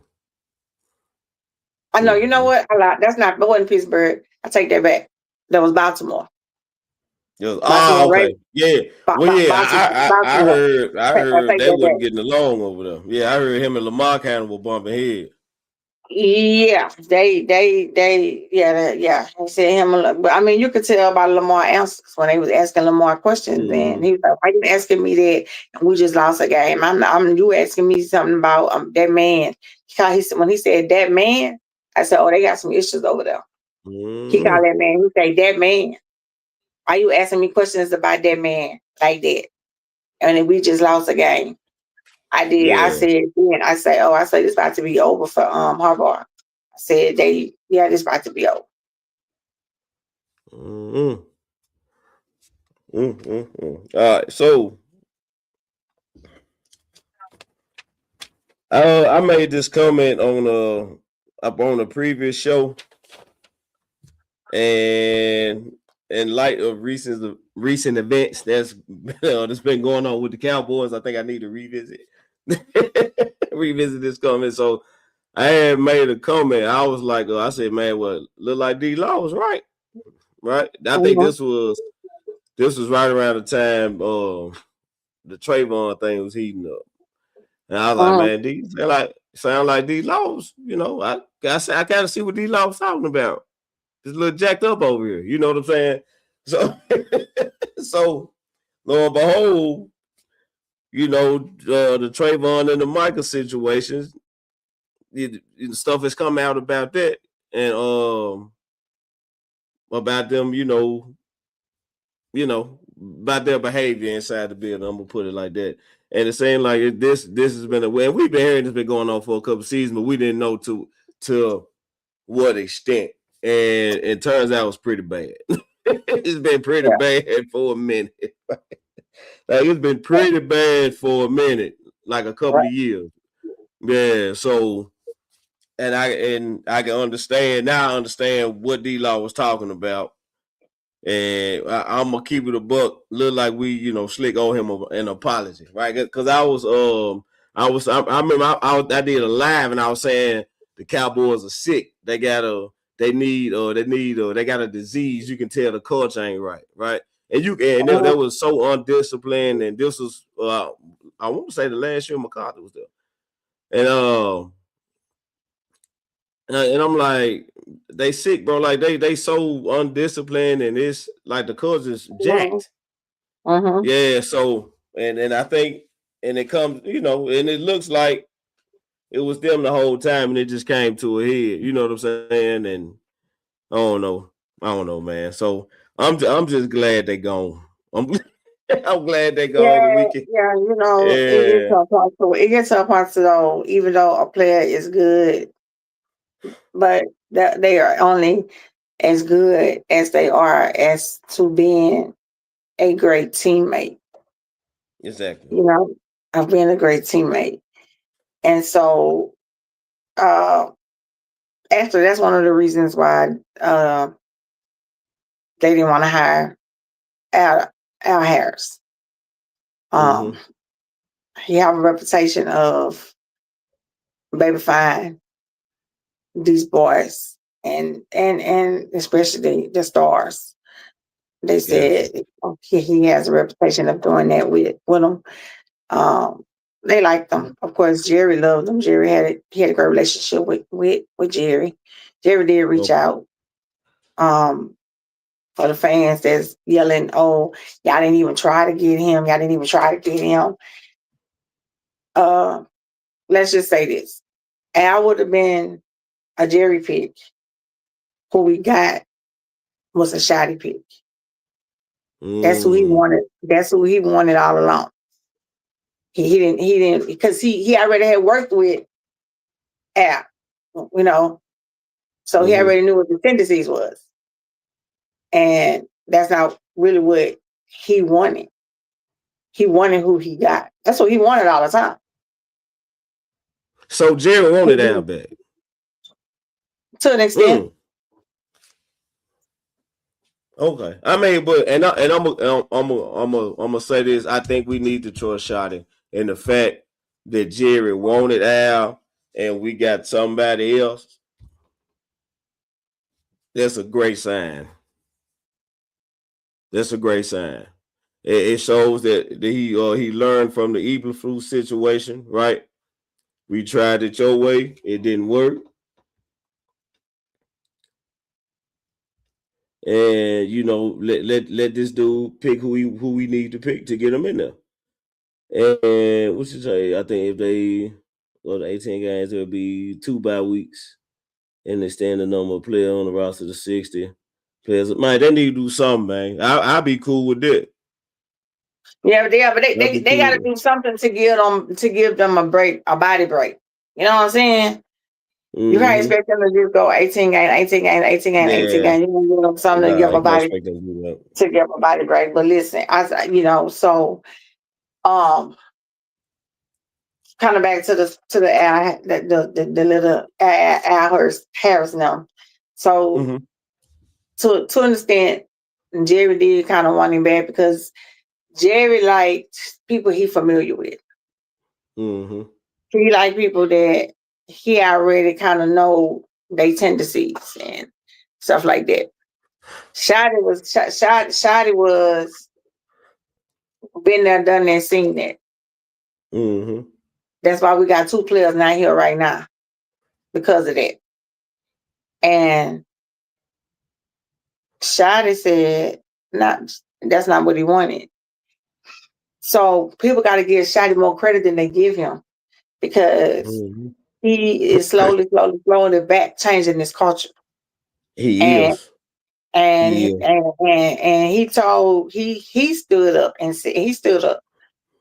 I know, you know Mm. what? I lied. That wasn't Pittsburgh. I take that back. That was Baltimore. Yes. Baltimore Oh, okay. Ravens. Yeah. Well, yeah. I Baltimore. I heard take they that back. wasn't getting along over there. Yeah, I heard him and Lamar kind of were bumping heads. Yeah, yeah. He said him, but I mean, you could tell by Lamar answers when they was asking Lamar questions. And Mm. he was like, "Why you asking me that?" And we just lost a game. You asking me something about that man? He said when he said that man, I said, "Oh, they got some issues over there." He called Mm. that man. He said, "That man. Why you asking me questions about that man like that?" And then we just lost a game. I did. I Yeah. said then. I say, "Oh, I say this about to be over for Harbaugh." I said this about to be over. Mm. Mm. All right. So I made this comment on a previous show, and in light of recent events that's been going on with the Cowboys, I think I need to revisit this comment. So I had made a comment. I was like, I said, man, well, look like D Law was right. I think Mhm. this was right around the time the Trayvon thing was heating up. And I was like, Mhm. man, these sound like D Laws. I kind of see what D Law was talking about. Just a little jacked up over here. You know what I'm saying? So, so lo and behold, the Trayvon and the Micah situations, stuff has come out about that, and about them, about their behavior inside the building. I'm gonna put it like that. And it seemed like this has been and we've been hearing this been going on for a couple of seasons, but we didn't know to what extent. And it turns out it was pretty bad. It's been pretty Yeah. bad for a minute. Like it's been pretty bad for a minute, like a couple Right. of years. Yeah. So and I can understand now. I understand what D Law was talking about. And I'm gonna keep it a buck. Look like we, slick owe him an apology, right? Because I remember I did a live and I was saying the Cowboys are sick. They got a disease. You can tell the culture ain't right? And that Mhm. was so undisciplined. And this was I want to say the last year McCarthy was there, and and I'm like, they sick, bro. Like they so undisciplined, and it's like the cousin's Mhm. jacked. Mhm. Yeah. So and I think, and it comes, and it looks like it was them the whole time, and it just came to a head. You know what I'm saying? And I don't know, man. So I'm just glad they gone. I'm glad they gone. Yeah, And we can, yeah. It gets yeah, to a point. So it gets to a point. So even though a player is good, but that they are only as good as they are as to being a great teammate. exactly. Of being a great teammate. And so, uh, actually, that's one of the reasons why they didn't want to hire Al Harris. Um, Mm-hmm. he have a reputation of baby fine these boys and especially the stars. They Gotcha. said he has a reputation of doing that with them. Um, they liked them. Of course, Jerry loved them. He had a great relationship with Jerry. Jerry did reach Okay. out. For the fans that's yelling, "Oh, y'all didn't even try to get him. Y'all didn't even try to get him." Uh, let's just say this: Al would have been a Jerry pick. Who we got was a shoddy pick. That's who he Mm-hmm. wanted. That's who he wanted all along. He didn't because he already had worked with Al, you know, so he Mm-hmm. already knew what the tendencies was, and that's not really what he wanted. He wanted who he got. That's what he wanted all the time. So Jerry wanted Al back. To an extent. Okay. I mean, but I'm gonna say this. I think we need to trust Shotty in the fact that Jerry wanted Al and we got somebody else. That's a great sign. That's a great sign. It shows that he learned from the Eberflus situation, right? We tried it your way, it didn't work. And let this dude pick who we need to pick to get him in there. And what you say? I think if they go to 18 games, there'll be 2 bye weeks, and they stand the number of players on the roster to 60 players. Man, they need to do something, man. I'll be cool with that. Yeah, but they got to do something to give them a break, a body break. You know what I'm saying? Mm-hmm. You can't expect them to just go 18 games. You can give them something to give a body break. But listen, so kind of back to the little Al Harris now. So to understand, Jerry did kind of want him back because Jerry liked people he familiar with. Mm-hmm. He liked people that he already kind of know their tendencies and stuff like that. Shotty was been there, done that, seen that. Mm-hmm. That's why we got 2 players not here right now because of that. And Shotty said, that's not what he wanted. So people got to give Shotty more credit than they give him because he is slowly back changing this culture. He stood up and said he stood up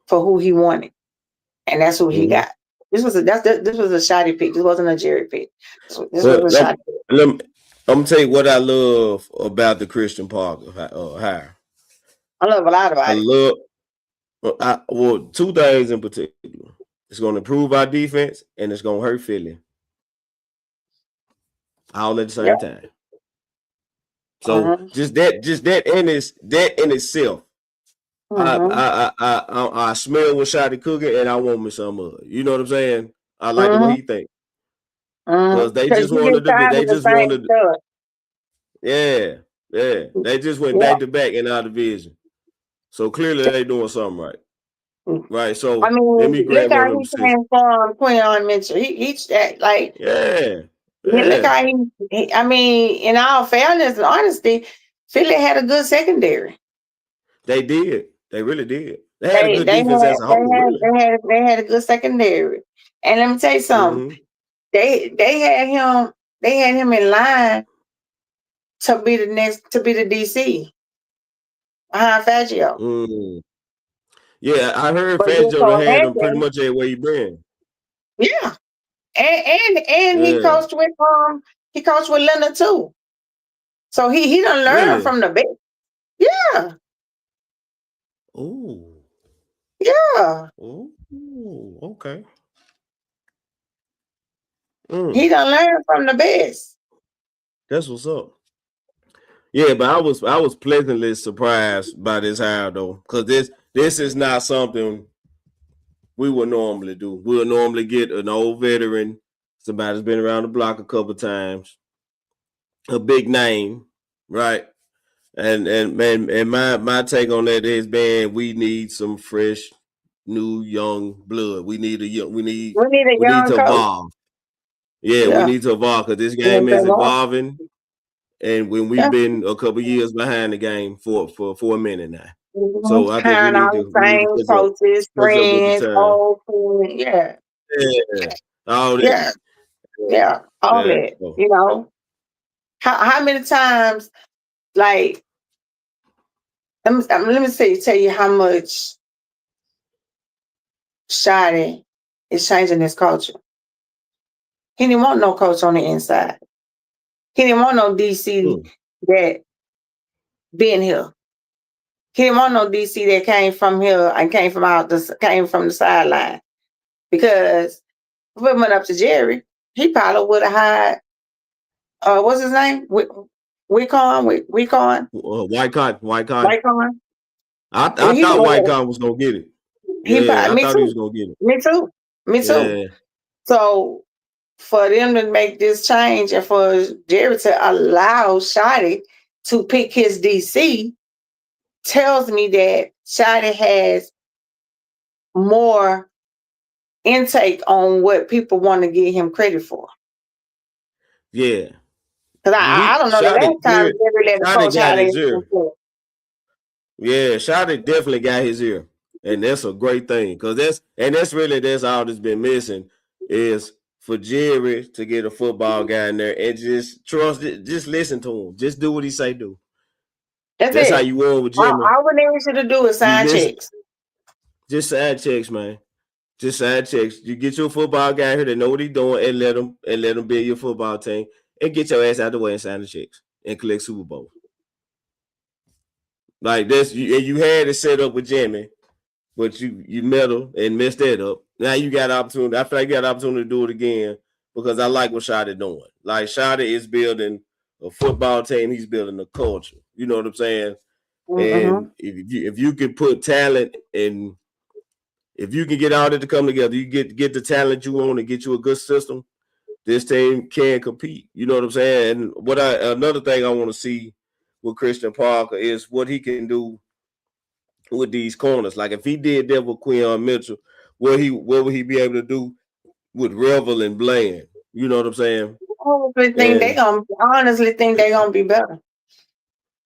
for who he wanted, and that's who he got. This was a Shotty pick. This wasn't a Jerry pick. This was a Shotty pick. I'm gonna tell you what I love about the Christian Parker hire. I love a lot about it. 2 things in particular. It's going to improve our defense, and it's going to hurt Philly all at the same time. So just that in itself, I smell what Shotty cooking, and I want me some of it. You know what I'm saying? I like the way he thinks because they just wanted to. Yeah. They just went back to back in our division. So clearly they doing something right. Right. So I mean, let me grab look how he transformed Quinyon Mitchell. Look how he I mean, in all fairness and honesty, Philly had a good secondary. They did. They really did. They had a good defense as a whole. They had a good secondary. And let me tell you something. They had him in line to be the DC behind Fangio. Yeah, I heard Fangio had him pretty much everywhere he been. Yeah, and he coached with Leonard too. So he done learned from the best. Yeah. Ooh. Yeah. Ooh. Okay. He done learned from the best. That's what's up. Yeah, but I was pleasantly surprised by this hire though, because this is not something we would normally do. We'll normally get an old veteran, somebody that's been around the block a couple times, a big name, right? And my take on that has been we need some fresh, new, young blood. We need to evolve. Yeah, we need to evolve because this game is evolving. And when we've been a couple years behind the game for a minute now. So I think we need to coaches, friends, all that. All that. Yeah, all that. You know, how many times, like, let me tell you how much Shotty is changing this culture. He didn't want no coach on the inside. He didn't want no DC that been here. He didn't want no DC that came from here and came from the sideline. Because if we went up to Jerry, he probably would have had what's his name? Wycon? White Cotton. Wycon? I Well, he thought White would Cotton was gonna get it. he Yeah, I me thought he was too. gonna get it. Me too. Me too. Yeah. So for them to make this change and for Jerry to allow Shotty to pick his DC tells me that Shotty has more intake on what people want to give him credit for. Yeah. Because I don't know the last time Jerry let a coach got how his ear. Yeah, Shotty definitely got his ear. And that's a great thing. That's all that's been missing is for Jerry to get a football guy in there and just trust it, just listen to him. Just do what he say do. That's how you won with Jimmy. All we need you to do is sign checks. Just side checks, man. Just side checks. You get your football guy here that know what he's doing and let him build your football team and get your ass out the way and sign the checks and collect Super Bowl. Like this, you had it set up with Jimmy, but you meddled and messed that up. Now you got opportunity. I feel like you got the opportunity to do it again because I like what Shotty doing. Like Shotty is building a football team. He's building a culture. You know what I'm saying? Mm-hmm. And if you can put talent and if you can get all that to come together, you get the talent you want and get you a good system, this team can compete. You know what I'm saying? And another thing I want to see with Christian Parker is what he can do with these corners. Like if he did that with Quinyon Mitchell, what would he be able to do with Revel and Bland? You know what I'm saying? I honestly think they're gonna be better.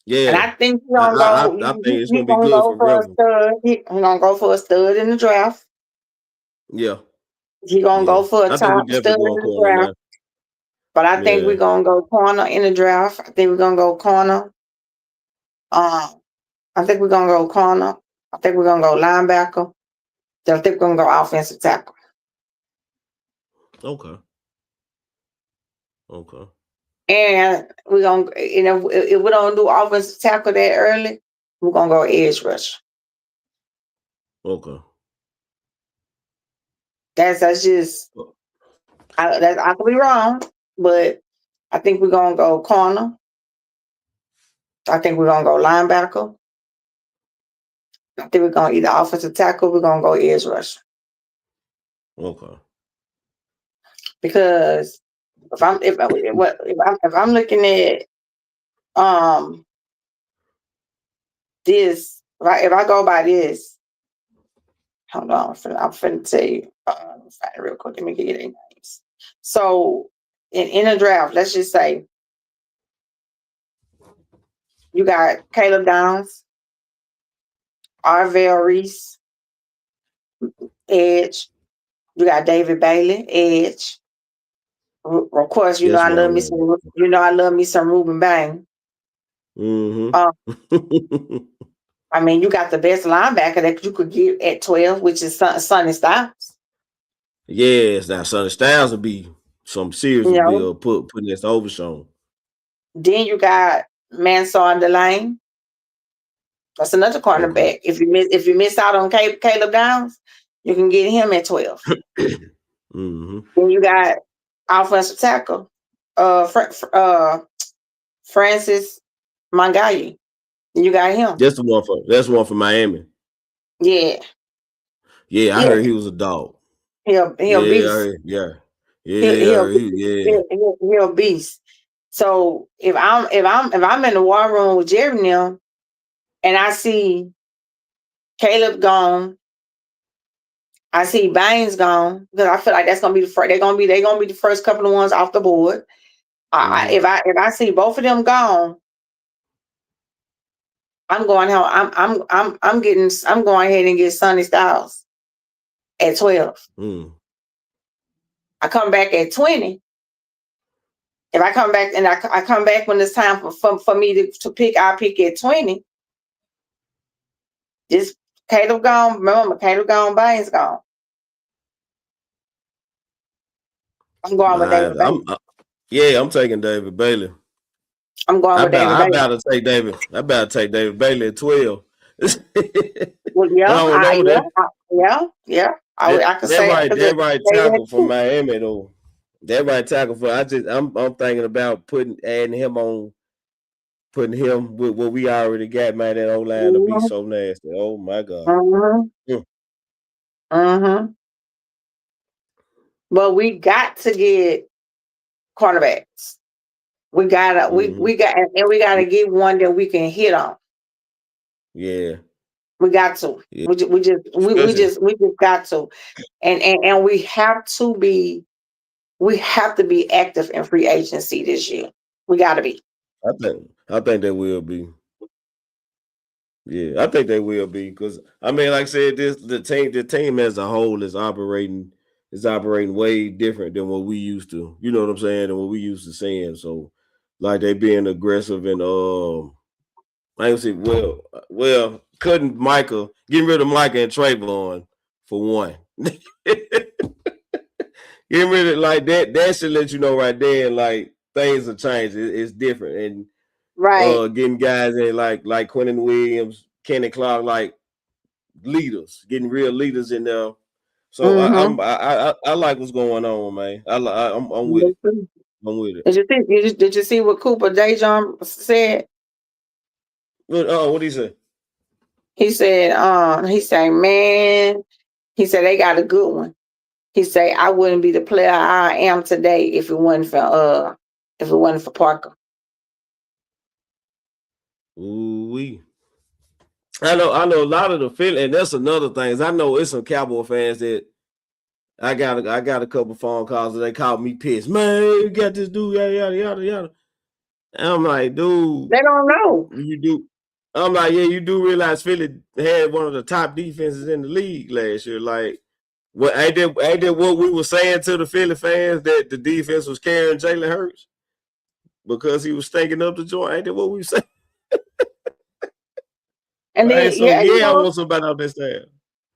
Yeah, and I think he's gonna go. I think it's gonna be good for Revel. He's gonna go for a stud in the draft. Yeah, he's gonna go for a top stud in the draft. Now. But I think we're gonna go corner in the draft. I think we're gonna go corner. I think we're gonna go corner. I think we're gonna go linebacker. Then I think we're gonna go offensive tackle. Okay. And we're gonna, if we don't do offensive tackle that early, we're gonna go edge rush. Okay. That's just I could be wrong, but I think we're gonna go corner. I think we're gonna go linebacker. I think we're gonna either offensive tackle. We're gonna go edge rush. Okay. Because if I'm looking at this, if I go by this, hold on, I'm finna tell you. Find it real quick. Let me get you their names. So in a draft, let's just say you got Caleb Downs, Arvell Reese, edge. You got David Bailey, edge. Of course, I love me some. I love me some Ruben Bain. Mm-hmm. I mean, you got the best linebacker that you could get at 12, which is Sonny Styles. Yes, now Sonny Styles would be some serious putting this overshown. Then you got Mansour Delane. That's another cornerback. Okay. If you miss out on Caleb Downs, you can get him at 12. Mm-hmm. Then you got offensive tackle, Francis Mangayi. You got him. That's the one for Miami. Yeah. Yeah, I heard he was a dog. He'll beast. He'll beast. So if I'm in the war room with Jerry now, and I see Caleb gone, I see Baines gone, because I feel like that's gonna be the first. They're gonna be the first couple of ones off the board. Mm-hmm. If I see both of them gone, I'm going home. I'm going ahead and get Sonny Styles at 12. Mm. I come back at 20. If I come back and I come back when it's time for me to pick, I'll pick at 20. Just Caleb gone. Remember, Caleb gone, Baines gone. I'm going with David Bailey. I'm taking David Bailey. I'm going with David Bailey. I better take David Bailey at 12. Well, yeah, Oh no, yeah. that I can say I could just that right say that tackle for too. Miami though. That right tackle for I'm thinking about adding him on, putting him with what we already got, man. That old line to be Mm-hmm. so nasty. Oh my god. Mm-hmm. Mm, Mm-hmm. But we got to get cornerbacks. We gotta mhm. we got and we gotta get one that we can hit on. Yeah, We got to. yeah. We Especially, just got to. And we have to be active in free agency this year. We gotta be. I think they will be. Yeah, I think they will be because I mean, like I said, the team as a whole is operating way different than what we used to. You know what I'm saying? Than what we used to seeing. So, like they being aggressive and I can see cutting Micah, getting rid of Micah and Trayvon for one. Getting rid of like that. That should let you know right there. Like things are changing. It's different and Right. getting guys in like Quentin Williams, Kenny Clark, like leaders, getting real leaders in there. So Mm-hmm. I like what's going on, man. I'm with it. I'm with it. Did you see what Cooper Dejon said? What do you say? He said, man, he said they got a good one. He said, I wouldn't be the player I am today if it wasn't for Parker. Ooh wee. I know a lot of the feeling, and that's another thing. Is I know it's some Cowboy fans that I got a couple phone calls and they called me pissed. Man, you got this dude, yada yada yada yada. And I'm like, dude, They don't know. you do. I'm like, yeah, you do realize Philly had one of the top defenses in the league last year. Like, what ain't that what we were saying to the Philly fans that the defense was carrying Jalen Hurts because he was stinking up the joint? Ain't that what we said? And then Right. So yeah, yeah, I want somebody on this side.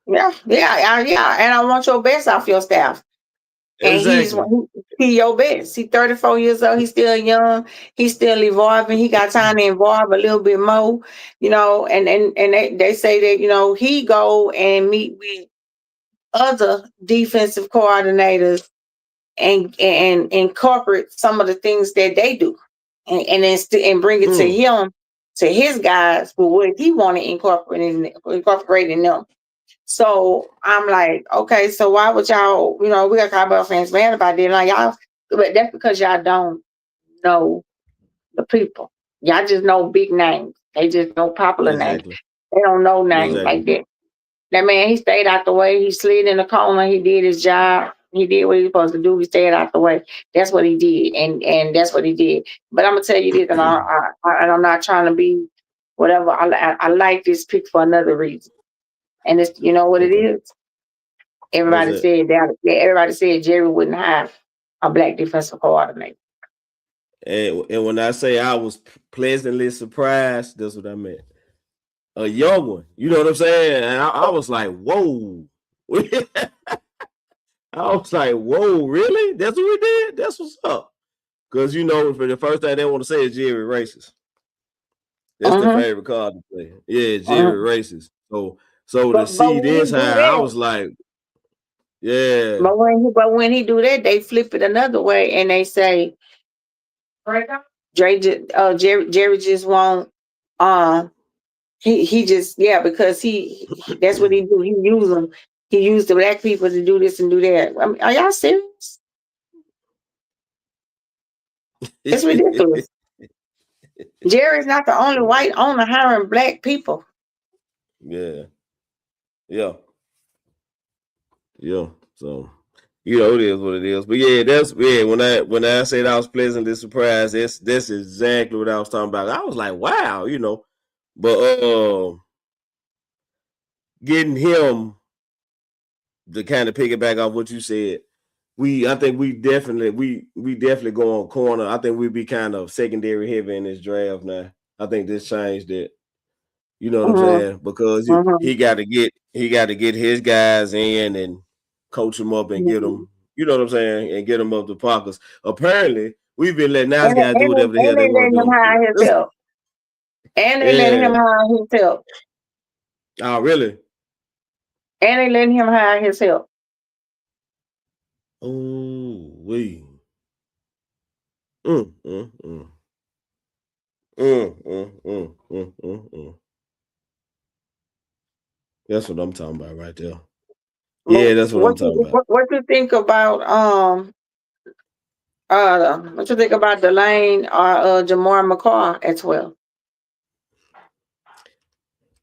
yeah. And I want your best off your staff. And Exactly. he your best. He's 34 years old. He's still young. He's still evolving. He got time to evolve a little bit more, and they say that, he go and meet with other defensive coordinators and incorporate some of the things that they do and bring it to Mm, him, to his guys, for what he want to incorporate in them. So I'm like, okay, so why would y'all, we got Cowboy fans mad about that. Like y'all, but that's because y'all don't know the people. Y'all just know big names. They just know popular names. exactly. They don't know names like Exactly. that. That man, he stayed out the way. He slid in the corner. He did his job. He did what he was supposed to do. He stayed out the way. That's what he did, and that's what he did. But I'm gonna tell you this, and I'm not trying to be whatever. I like this pick for another reason, and it's, you know what it Okay. is. What's Everybody that? said that. Everybody said Jerry wouldn't have a black defensive coordinator. And when I say I was pleasantly surprised, that's what I meant. A young one. You know what I'm saying? And I was like, whoa. I was like, whoa, really? That's what we did? That's what's up. Because for the first thing they want to say is Jerry racist. That's their Uh-huh. favorite card to play. Yeah, Uh-huh. Jerry racist. So to But see when he this do high, I that, was like, yeah. when he do that, they flip it another way and they say, Jerry just won't. Um, he just, because that's what he do. He use them. He used the black people to do this and do that. I mean, are y'all serious? It's ridiculous. Jerry's not the only white owner hiring black people. Yeah. Yeah. Yeah. So it is what it is. But yeah, when I said I was pleasantly surprised, that's exactly what I was talking about. I was like, wow, But getting him to kind of piggyback off what you said, I think we definitely go on corner. I think we'd be kind of secondary heavy in this draft now. I think this changed it. You know what I'm Mm-hmm. saying? Because Mm-hmm. he got to get his guys in and coach them up and get Mm-hmm. them. You know what I'm saying? And get them up to pockets. Apparently, we've been letting nice And, guys do whatever the hell and they they want letting to him do. hire himself. And they letting him Yeah, hire himself. Oh, really? And they letting him hire his help. Oh, we. Mm, mm, mm. Mm, mm, mm, mm, mm, mm. That's what I'm talking about right there. But Yeah, that's what I'm talking about. what you think about what you think about Delane or Jamar McCall as well?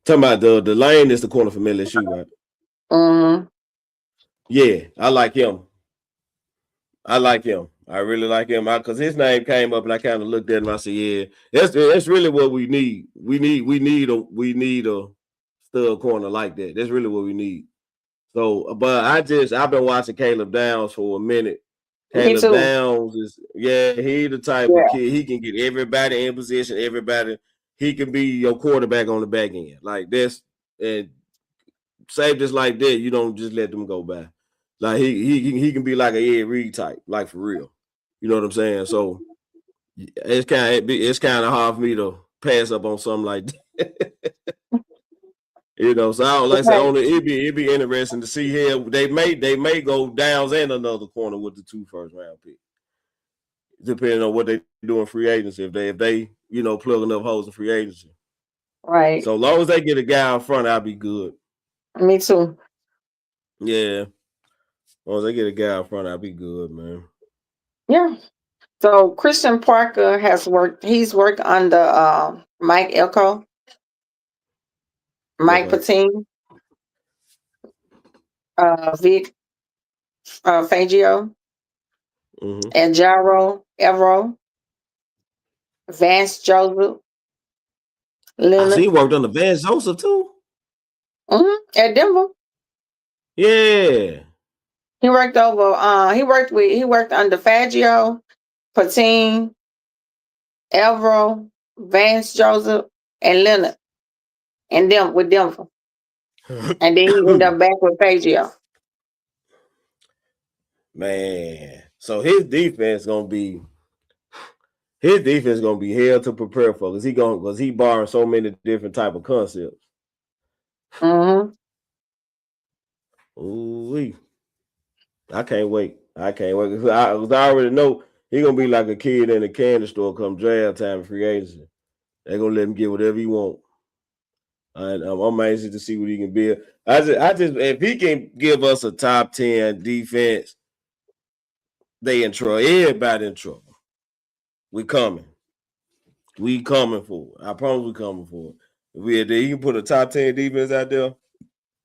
Talking about the lane is the corner from LSU, right? Mm-hmm. Yeah, I like him. I like him. I really like him because his name came up and I kind of looked at him. I said, "Yeah, that's really what we need. We need a stud corner like that. That's really what we need." So, but I've been watching Caleb Downs for a minute. Me Caleb too. Downs he the type of Yeah. kid. He can get everybody in position. Everybody. He can be your quarterback on the back end like this. And save just like that. You don't just let them go by. Like he can be like a Ed Reed type, like for real. You know what I'm saying? So it's kind of hard for me to pass up on something like that. You know, so I don't like I say Okay. only it'd be interesting to see here. They may go Downs and another corner with the 2 first-round picks, depending on what they do in free agency. If they plug enough holes in free agency. Right. So long as they get a guy out front, I'll be good. Me too. Yeah. As long as they get a guy out front, I'll be good, man. Yeah. So Christian Parker he's worked under Mike Elko, Mike Okay. Patine, Vic Fangio, Mm-hmm. and Jaro Evero, Vance Joseph, I see Leonard. he worked on the Vance Joseph too. At Denver. Yeah. He worked he worked under Fangio, Patine, Evero, Vance Joseph, and Leonard, and them with Denver. And then he ended up back with Fangio. Man. So his defense gonna be hell to prepare for because he borrowing so many different type of concepts. Mm-hmm. Ooh, I can't wait. I can't wait. 'Cause I already know he gonna be like a kid in a candy store come draft time free agency. They're gonna let him get whatever he want. I'm anxious to see what he can build. I just if he can give us a top 10 defense, they in trouble. Everybody in trouble. We coming. We coming for it. I promise we coming for it. He can put a top 10 defense out there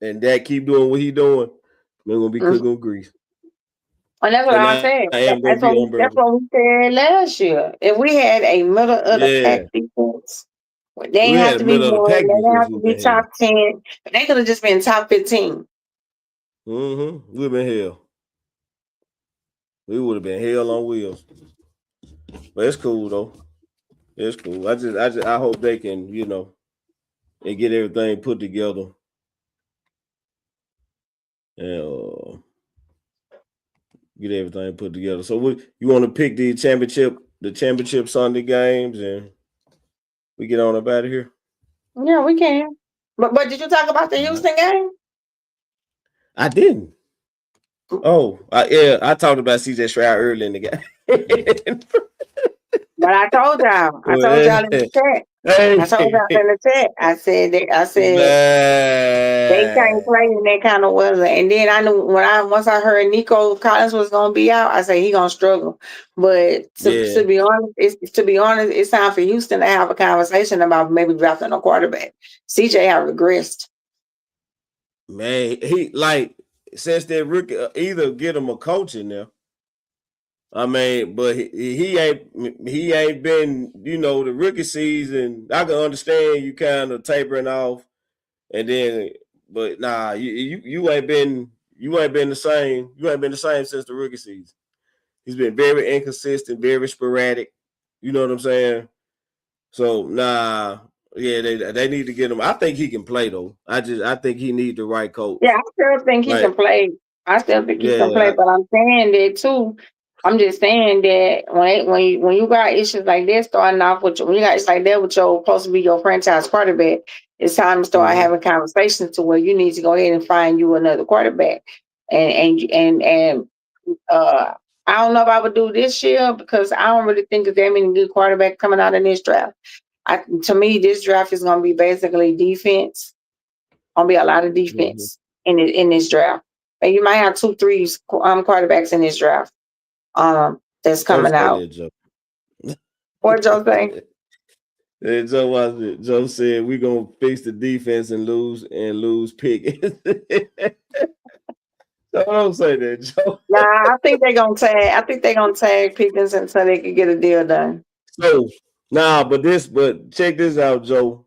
and that keep doing what he doing, we're gonna be Mm-hmm. cooking with grease. And that's what And I I said. am gonna be That's unbearable. what we said last year. If we had a middle of the pack Yeah. defense, they We ain't had have a to be middle of the one. pack They didn't defense have to who've be been here. top 10. They could have just been top 15. Mm-hmm. We've been here. We would have been hell on wheels. But it's cool though. It's cool. I hope they can, and get everything put together. And get everything put together. So you want to pick the championship Sunday games, and we get on up out of here? Yeah, we can. But did you talk about the Right. Houston game? I didn't. Oh, I talked about CJ Stroud early in the game. But I told y'all. I told y'all in the Hey, chat. I told y'all in the chat. I said they can't man. play in that kind of weather. And then I knew once I heard Nico Collins was gonna be out, I said he gonna struggle. But Yeah, to be honest, it's time for Houston to have a conversation about maybe drafting a quarterback. CJ have regressed. man. He since that rookie, either get him a coach in there. I mean, but he ain't been, the rookie season. I can understand you kind of tapering off, and then, but nah, you ain't been the same. You ain't been the same since the rookie season. He's been very inconsistent, very sporadic. You know what I'm saying? So nah, yeah, they need to get him. I think he can play though. I think he need the right coach. Yeah, I still think he can Like, play. I still think he can play, yeah, but I'm saying that too. I'm just saying that when you got issues like that starting off with when you got issues like that with your supposed to be your franchise quarterback, It's time to start having conversations to where you need to go ahead and find you another quarterback. And I don't know if I would do this year because I don't really think there's that many good quarterbacks coming out in this draft. To me, this draft is going to be basically defense. Going to be a lot of defense in this draft. And you might have 2-3 quarterbacks in this draft. That's coming out. What Joe say? Joe said we're gonna fix the defense and lose Pickens. Don't say that, Joe. Nah, I think they're gonna tag Pickens until they can get a deal done. So but check this out, Joe.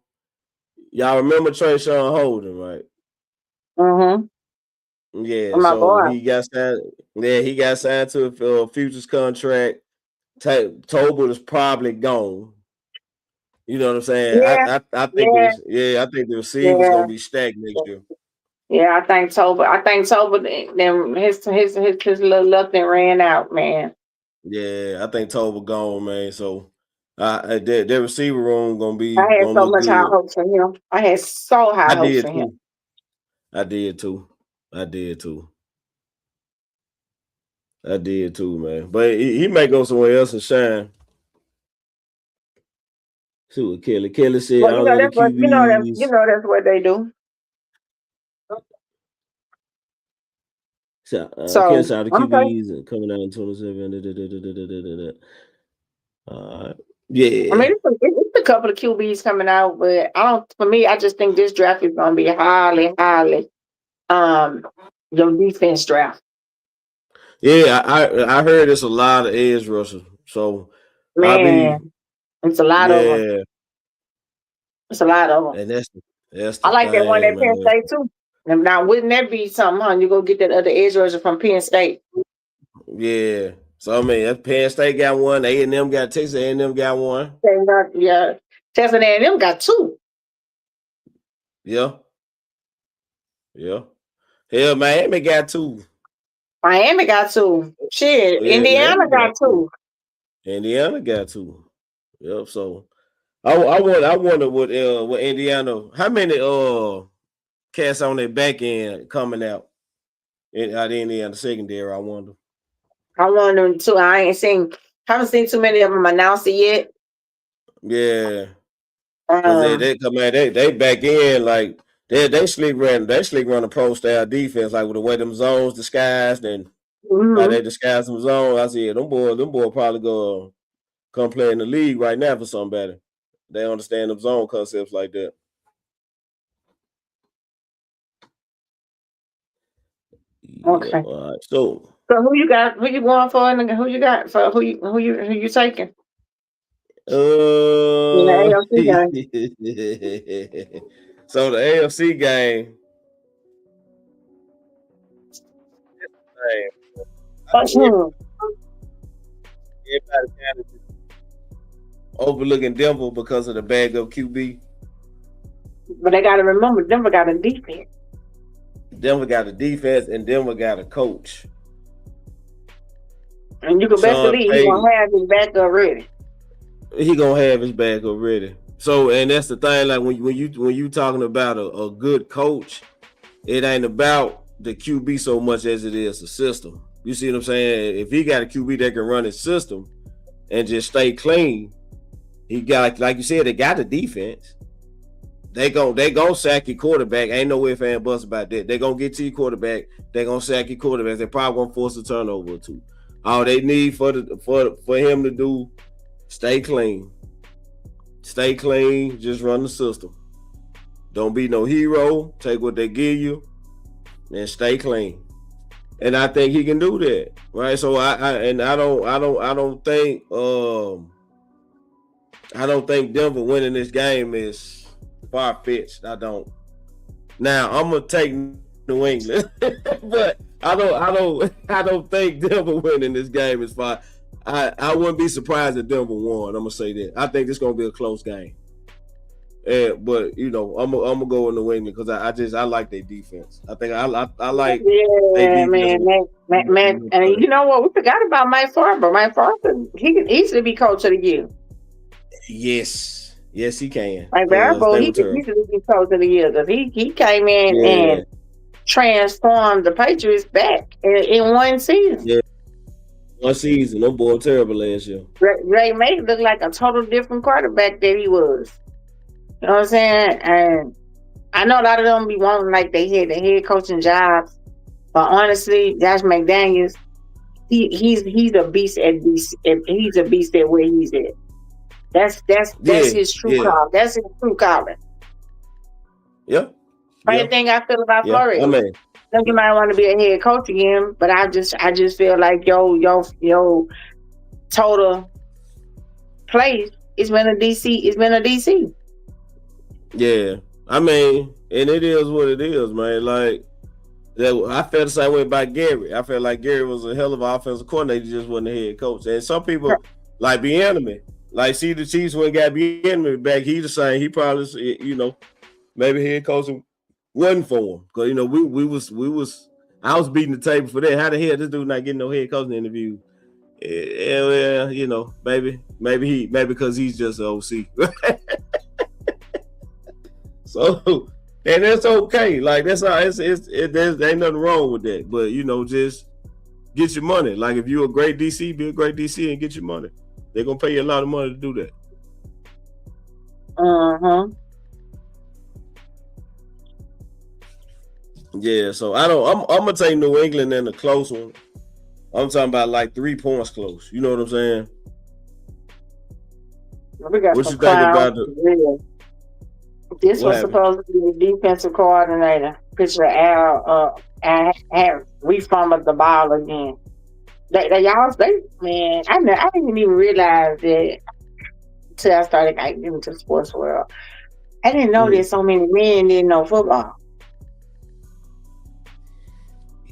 Y'all remember Trayshawn Holden, right? Mm-hmm. Yeah, my boy. he got signed. Yeah, he got signed to a futures contract. Tolbert is probably gone. You know what I'm saying? Yeah, I think the receiver's gonna be stacked next year. Yeah, I think Tolbert. Then his little luck that ran out, man. Yeah, I think Tolbert gone, man. So their receiver room gonna be. I had so much good. high hopes for him. I had so high hopes for him. I did too, man. But he may go somewhere else and shine. See what Kelly said. Well, that's what they do. So the QBs and coming out in 27. Yeah. I mean, it's a couple of QBs coming out, but I just think this draft is going to be highly, your defense draft. Yeah, I heard it's a lot of edge rushers. So man, it's a lot of them. It's a lot of them. And that's I like that one at Penn State too. And now, wouldn't that be something, huh? You go get that other edge rusher from Penn State. Yeah. So I mean, Penn State got one. A&M got Texas A&M got one. Yeah, Texas A&M got 2. Yeah. Hell, Miami got 2. Miami got 2. Shit, yeah, Indiana got 2. Indiana got 2. Yep. So I wonder what Indiana. How many cats on their back end coming out out Indiana secondary? I wonder. I wonder too. I haven't seen too many of them announce it yet. Yeah. They come out. They back in like they slick run a pro style defense like with the way them zones disguised and how they disguise them zones. I see them boy probably go come play in the league right now for somebody. They understand them zone concepts like that. Okay. Yeah, all right. So who you got? Who you going for? And who you got for who you taking? The AFC game. So the AFC game. Everybody kind of overlooking Denver because of the bag up QB. But they got to remember, Denver got a defense. Denver got a defense, and Denver got a coach. And you can best believe he's gonna have his back up ready. He gonna have his back up ready. So, and that's the thing. Like when you talking about a good coach, it ain't about the QB so much as it is the system. You see what I'm saying? If he got a QB that can run his system and just stay clean, he got, like you said, they got the defense. They gon' sack your quarterback. Ain't no ifs and buts about that. They gonna get to your quarterback. They gonna sack your quarterback. They probably gonna force a turnover or 2. All they need for him to do, stay clean. Stay clean. Just run the system. Don't be no hero. Take what they give you, and stay clean. And I think he can do that, right? So I don't think Denver winning this game is far-fetched. I don't. Now I'm gonna take New England, but I don't think Denver winning this game is far. I wouldn't be surprised if Denver won. I'm gonna say that. I think it's gonna be a close game. But you know, I'm gonna go with New England because I like their defense. I think I like. Yeah, man. And you know what? We forgot about Mike Farber. Mike Farber, he can easily be coach of the year. Yes. Yes, he can. Like Barabo, They he were could terrible. easily be coach of the year because he came in Yeah, and transformed the Patriots back in one season. yeah. One season, them boy terrible last year. Ray May looked like a total different quarterback that he was. You know what I'm saying? And I know a lot of them be wanting like they had the head coaching jobs, but honestly, Josh McDaniels, he's a beast at DC. He's a beast at where he's at. That's Yeah, his true yeah, call. That's his true calling. yeah, yeah, Same thing I feel about yeah. Flores. I mean, Think you might want to be a head coach again, but I just feel like yo total place it's been a DC. It's been a DC. yeah. I mean, and it is what it is, man. Like that, I felt the same way about Gary. I felt like Gary was a hell of an offensive coordinator, he just wasn't a head coach. And some people like Bieniemy, like see the Chiefs when got Bieniemy back. He the same. He probably, maybe head coaching wasn't for him because we was. I was beating the table for that. How the hell this dude not getting no head coaching interview? Yeah, maybe because he's just an OC. So, and that's okay. Like that's all. There ain't nothing wrong with that. But just get your money. Like if you're a great DC, be a great DC and get your money. They're gonna pay you a lot of money to do that. Yeah. So I'm gonna take New England in a close one. I'm talking about like 3 points close. You know what I'm saying? We got What some you think about This was supposed to be the defensive coordinator. Picture Al refumbled the ball again. Man, I didn't even realize that until I started getting into the sports world. I didn't know that so many men didn't know football.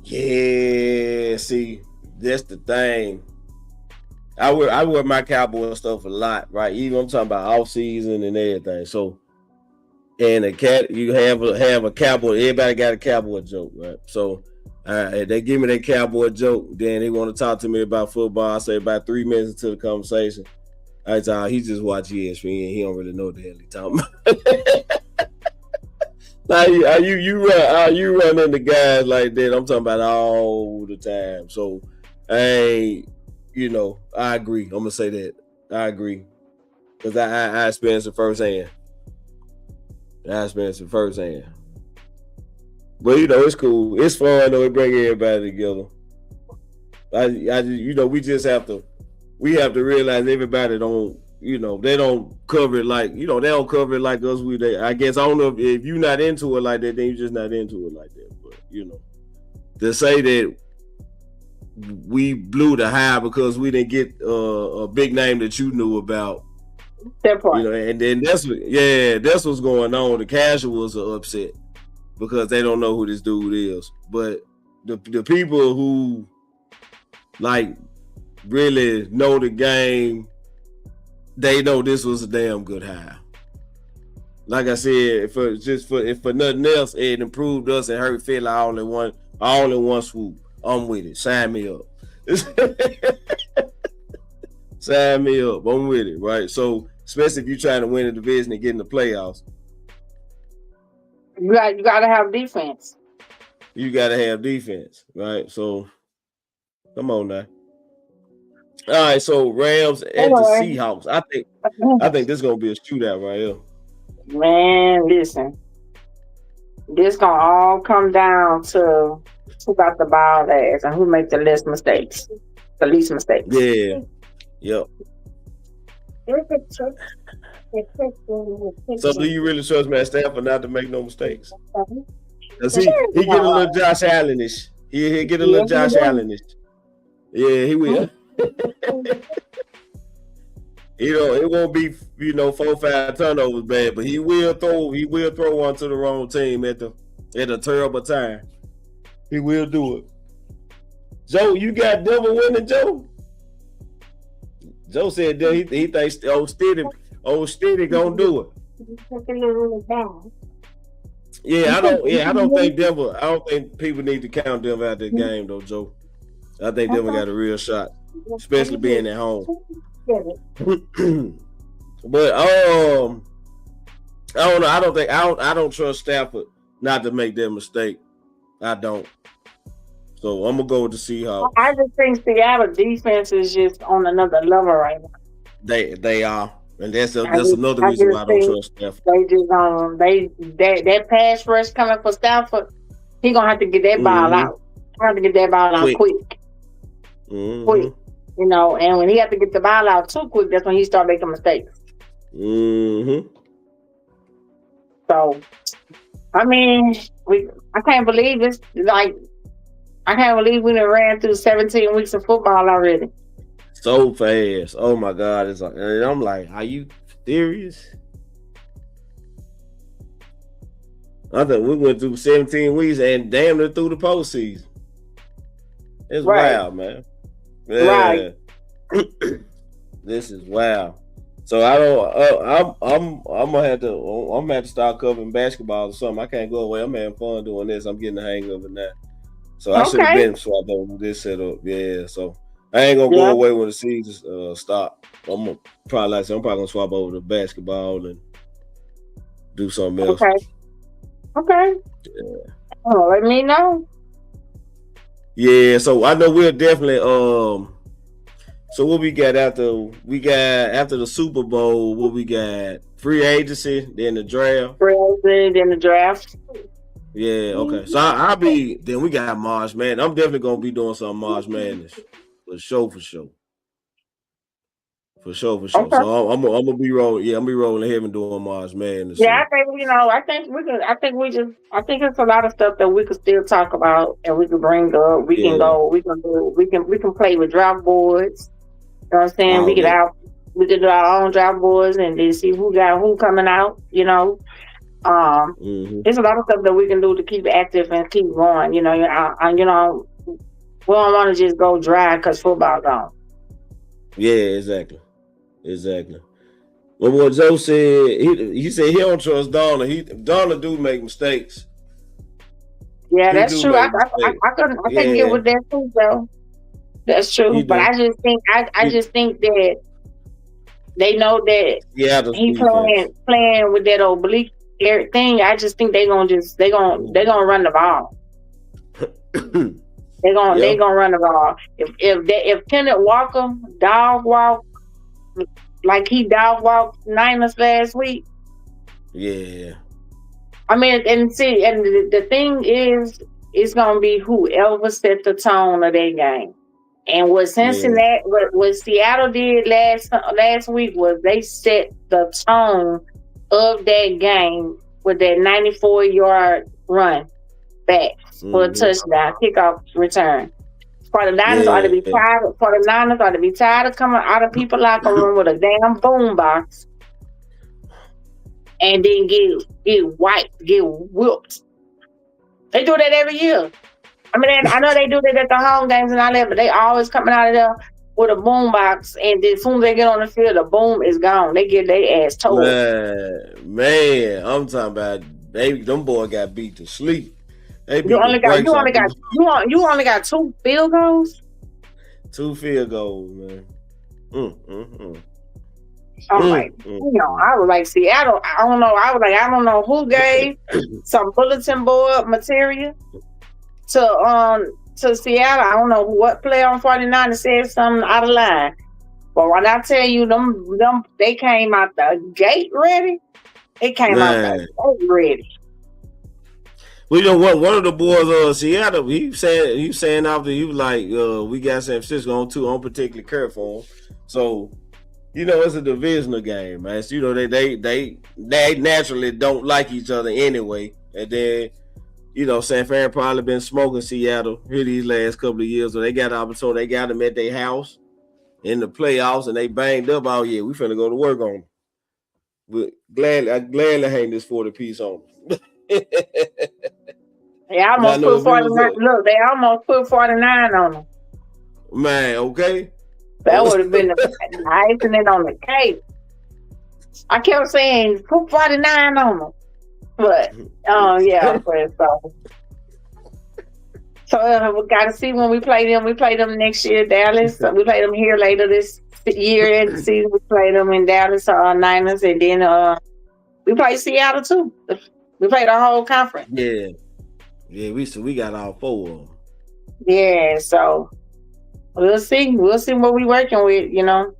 Yeah, see, that's the thing. I wear my cowboy stuff a lot, right? Even I'm talking about off season and everything. So, and you have a cowboy. Everybody got a cowboy joke, right? So, they give me that cowboy joke. Then they want to talk to me about football. I say about 3 minutes into the conversation, I tell he just watch ESPN. He don't really know what the hell he talking about. Now you run into guys like that. I'm talking about all the time. So, I agree. I'm gonna say that. I agree because I experienced it firsthand. But it's cool. It's fun though. It bring everybody together. We have to realize everybody don't. They don't cover it like they don't cover it like us. I guess I don't know if you're not into it like that, then you're just not into it like that. But to say that we blew the high because we didn't get a big name that you knew about. That part. And then that's what's going on. The casuals are upset because they don't know who this dude is. But the people who like really know the game, they know this was a damn good hire. Like I said, if for nothing else, it improved us and hurt Philly all in one swoop. I'm with it. Sign me up. Sign me up. I'm with it, right? So, especially if you're trying to win a division and get in the playoffs. You got to have defense. You got to have defense, right? So, come on now. All right, so Rams at the Seahawks. I think this is gonna be a shootout right here. Man, listen. This gonna all come down to who got the ball last and who make the least mistakes. Yeah. Yep. So do you really trust Matt Stafford not to make no mistakes? Cause he get a little Josh Allen-ish. He get a little Josh Allen-ish. Yeah, he will. It won't be 4 or 5 turnovers bad, but he will throw one to the wrong team at a terrible time. He will do it. Joe, you got Denver winning, Joe? Joe said that he thinks old Steady gonna do it. I don't think Denver. I don't think people need to count Denver out that game though, Joe. I think Denver got a real shot, especially being at home. But I don't know. I don't trust Stafford not to make that mistake. I don't. So I'm gonna go with the Seahawks. I just think Seattle defense is just on another level right now. They are, and that's I another reason why I don't think trust Stafford. they just that pass rush coming for Stafford, he gonna have to get that ball out. He have to get that ball out quick. Quick. You know, and when he have to get the ball out too quick, that's when he start making mistakes. So, I mean, I can't believe it's like, I can't believe we done ran through 17 weeks of football already. So fast. Oh my God. It's like, and I'm like, are you serious? I thought we went through 17 weeks and damn near through the postseason. It's wild, man. Yeah. Right. This is wild. So I don't. I'm gonna have to start covering basketball or something. I can't go away. I'm having fun doing this. I'm getting the hang of it now. So I should have been swapped over this setup. Yeah. So I ain't gonna go away when the season stop. I'm probably gonna swap over to basketball and do something else. Okay. Yeah. Oh, let me know. Yeah. So I know we'll definitely So what we got after the Super Bowl? What we got? Free agency, then the draft. Free agency, then the draft. Yeah, okay. So I'll be. Then we got March Madness. I'm definitely gonna be doing some March Madness for sure. For sure. Okay. So I'm gonna be rolling. Yeah, I'm gonna be rolling ahead and doing March Madness. Yeah, I think we can. I think it's a lot of stuff that we could still talk about and we can bring up. We can go. We can play with draft boards. You know what I'm saying? We could do our own draft boards and then see who coming out. You know, there's a lot of stuff that we can do to keep active and keep going. You know, we don't want to just go dry because football gone. Yeah, exactly. Well, what Joe said, he said he don't trust Donna. Donna do make mistakes. Yeah, that's true. I can get with that too, though. That's true, but I just think that they know that he playing with that oblique thing. I just think they gonna run the ball. They gonna run the ball. If Kenneth Walker dog walk like he dog walked Niners last week. Yeah. I mean, and the thing is, it's gonna be whoever set the tone of that game. And what Seattle did last week was they set the tone of that game with that 94-yard run back for a touchdown, kickoff return. For the Niners ought to be tired. For the Niners ought to be tired of coming out of people's locker room with a damn boom box, and then get whooped. They do that every year. I mean, I know they do that at the home games and all that, but they always coming out of there with a boom box, and then as soon as they get on the field, the boom is gone. They get their ass told. Man, I'm talking about them boys got beat to sleep. You only got 2 field goals. 2 field goals, man. I'm like, I was like Seattle. I don't know. I don't know who gave some bulletin board material to Seattle. I don't know what player on 49 said something out of line. But when I tell you them they came out the gate ready. It came out the gate ready. Well, you know what? One of the boys, Seattle, he saying after he was like, we got San Francisco on particular curve for him. So, it's a divisional game, man. So, they naturally don't like each other anyway. And then, San Fran probably been smoking Seattle here these last couple of years. So they got the opportunity. They got them at their house in the playoffs, and they banged up all year. We finna go to work on them. But I gladly hang this 40-piece on them. They almost put 49. Look, they almost put 49 on them. Man, okay. That would have been the icing on the cake. I kept saying put 49 on them, but so we got to see when we play them. We play them next year, Dallas. We play them here later this year in the season. We play them in Dallas, Niners, and then We played Seattle too. We played the whole conference. Yeah. Yeah, we got all 4 of them. Yeah, so we'll see. We'll see what we working with, you know.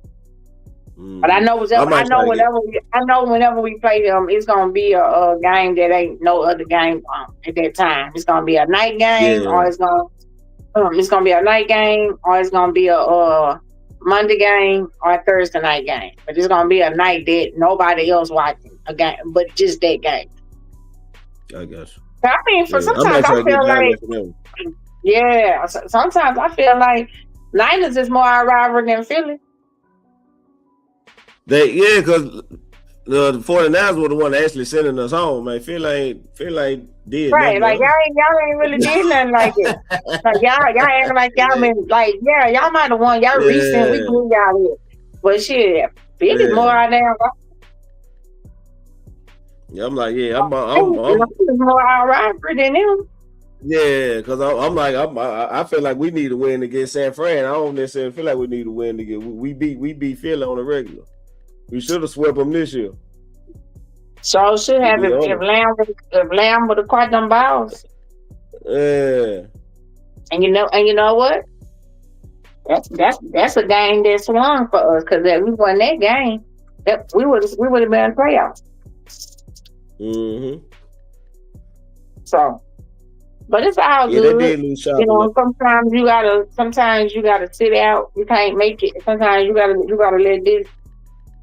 But I know whenever we play them, it's gonna be a game that ain't no other game at that time. It's gonna be a night game, or it's gonna be a night game, or it's gonna be a Monday game or a Thursday night game. But it's gonna be a night that nobody else watching a game, but just that game. I guess. I mean, sometimes I feel like, sometimes I feel like Niners is more our rival than Philly. Because the 49ers were the one actually sending us home, man. Feel like did right, like y'all ain't really did nothing like it. Like y'all acting like y'all been like, y'all might have won. Y'all recent, we blew y'all here. But shit, Philly's more our damn. Yeah, I'm like, I'm more our rival than them. Yeah, because I feel like we need a win against San Fran. I don't necessarily feel like we need a win to get. We beat Philly on the regular. We should have swept them this year. So should have if Lamb would have caught them balls. Yeah. And you know what? That's a game that swung for us, because if we won that game, we would have been in the playoffs. Mm-hmm. So, but it's all good. They did lose shot. You know, sometimes you gotta sit out. You can't make it. Sometimes you gotta let this.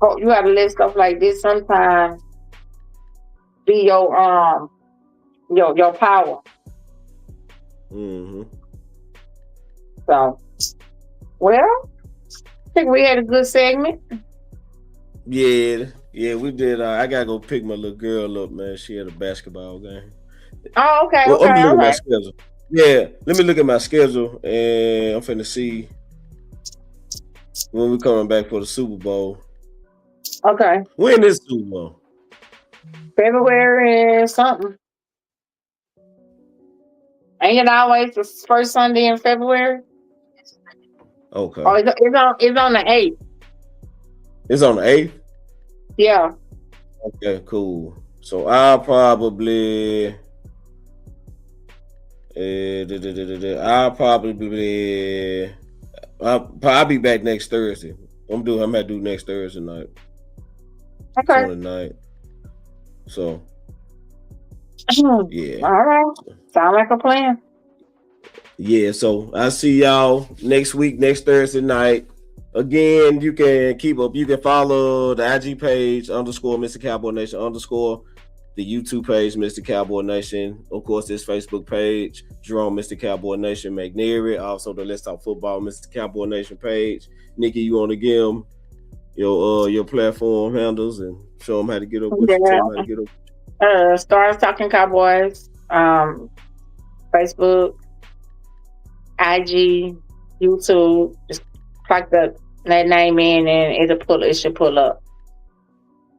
You gotta let stuff like this sometimes be your power. Mm-hmm. So, well, I think we had a good segment. Yeah, we did. I gotta go pick my little girl up, man. She had a basketball game. Oh, okay. Well, okay, let me look all at my right. schedule. Yeah, let me look at my schedule, and I'm finna see when we coming back for the Super Bowl. Okay. When is Super Bowl? February something. Ain't it always the first Sunday in February? Okay. Oh, it's on the 8th. It's on the 8th? Yeah. Okay, cool. So I'll probably I'll be back next Thursday. I'm gonna do next Thursday night. Okay. On the night. So yeah. All right. Sound like a plan. Yeah, so I'll see y'all next week, next Thursday night. Again, you can keep up. You can follow the IG page _ Mr. Cowboy Nation _ the YouTube page, Mr. Cowboy Nation. Of course, this Facebook page, Jerome, Mr. Cowboy Nation McNary. Also, the Let's Talk Football, Mr. Cowboy Nation page. Nikki, you want to give them your platform handles and show them how to get up with you? Stars Talking Cowboys, Facebook, IG, YouTube. Just plug that name in and it should pull up.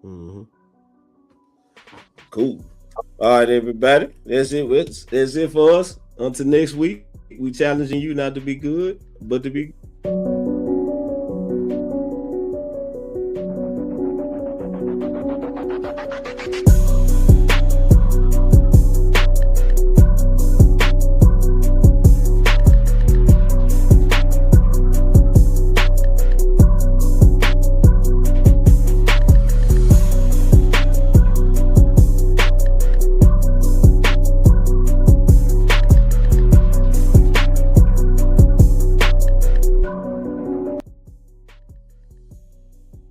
Mm-hmm. Cool. All right, everybody. That's it for us. Until next week, we challenging you not to be good, but to be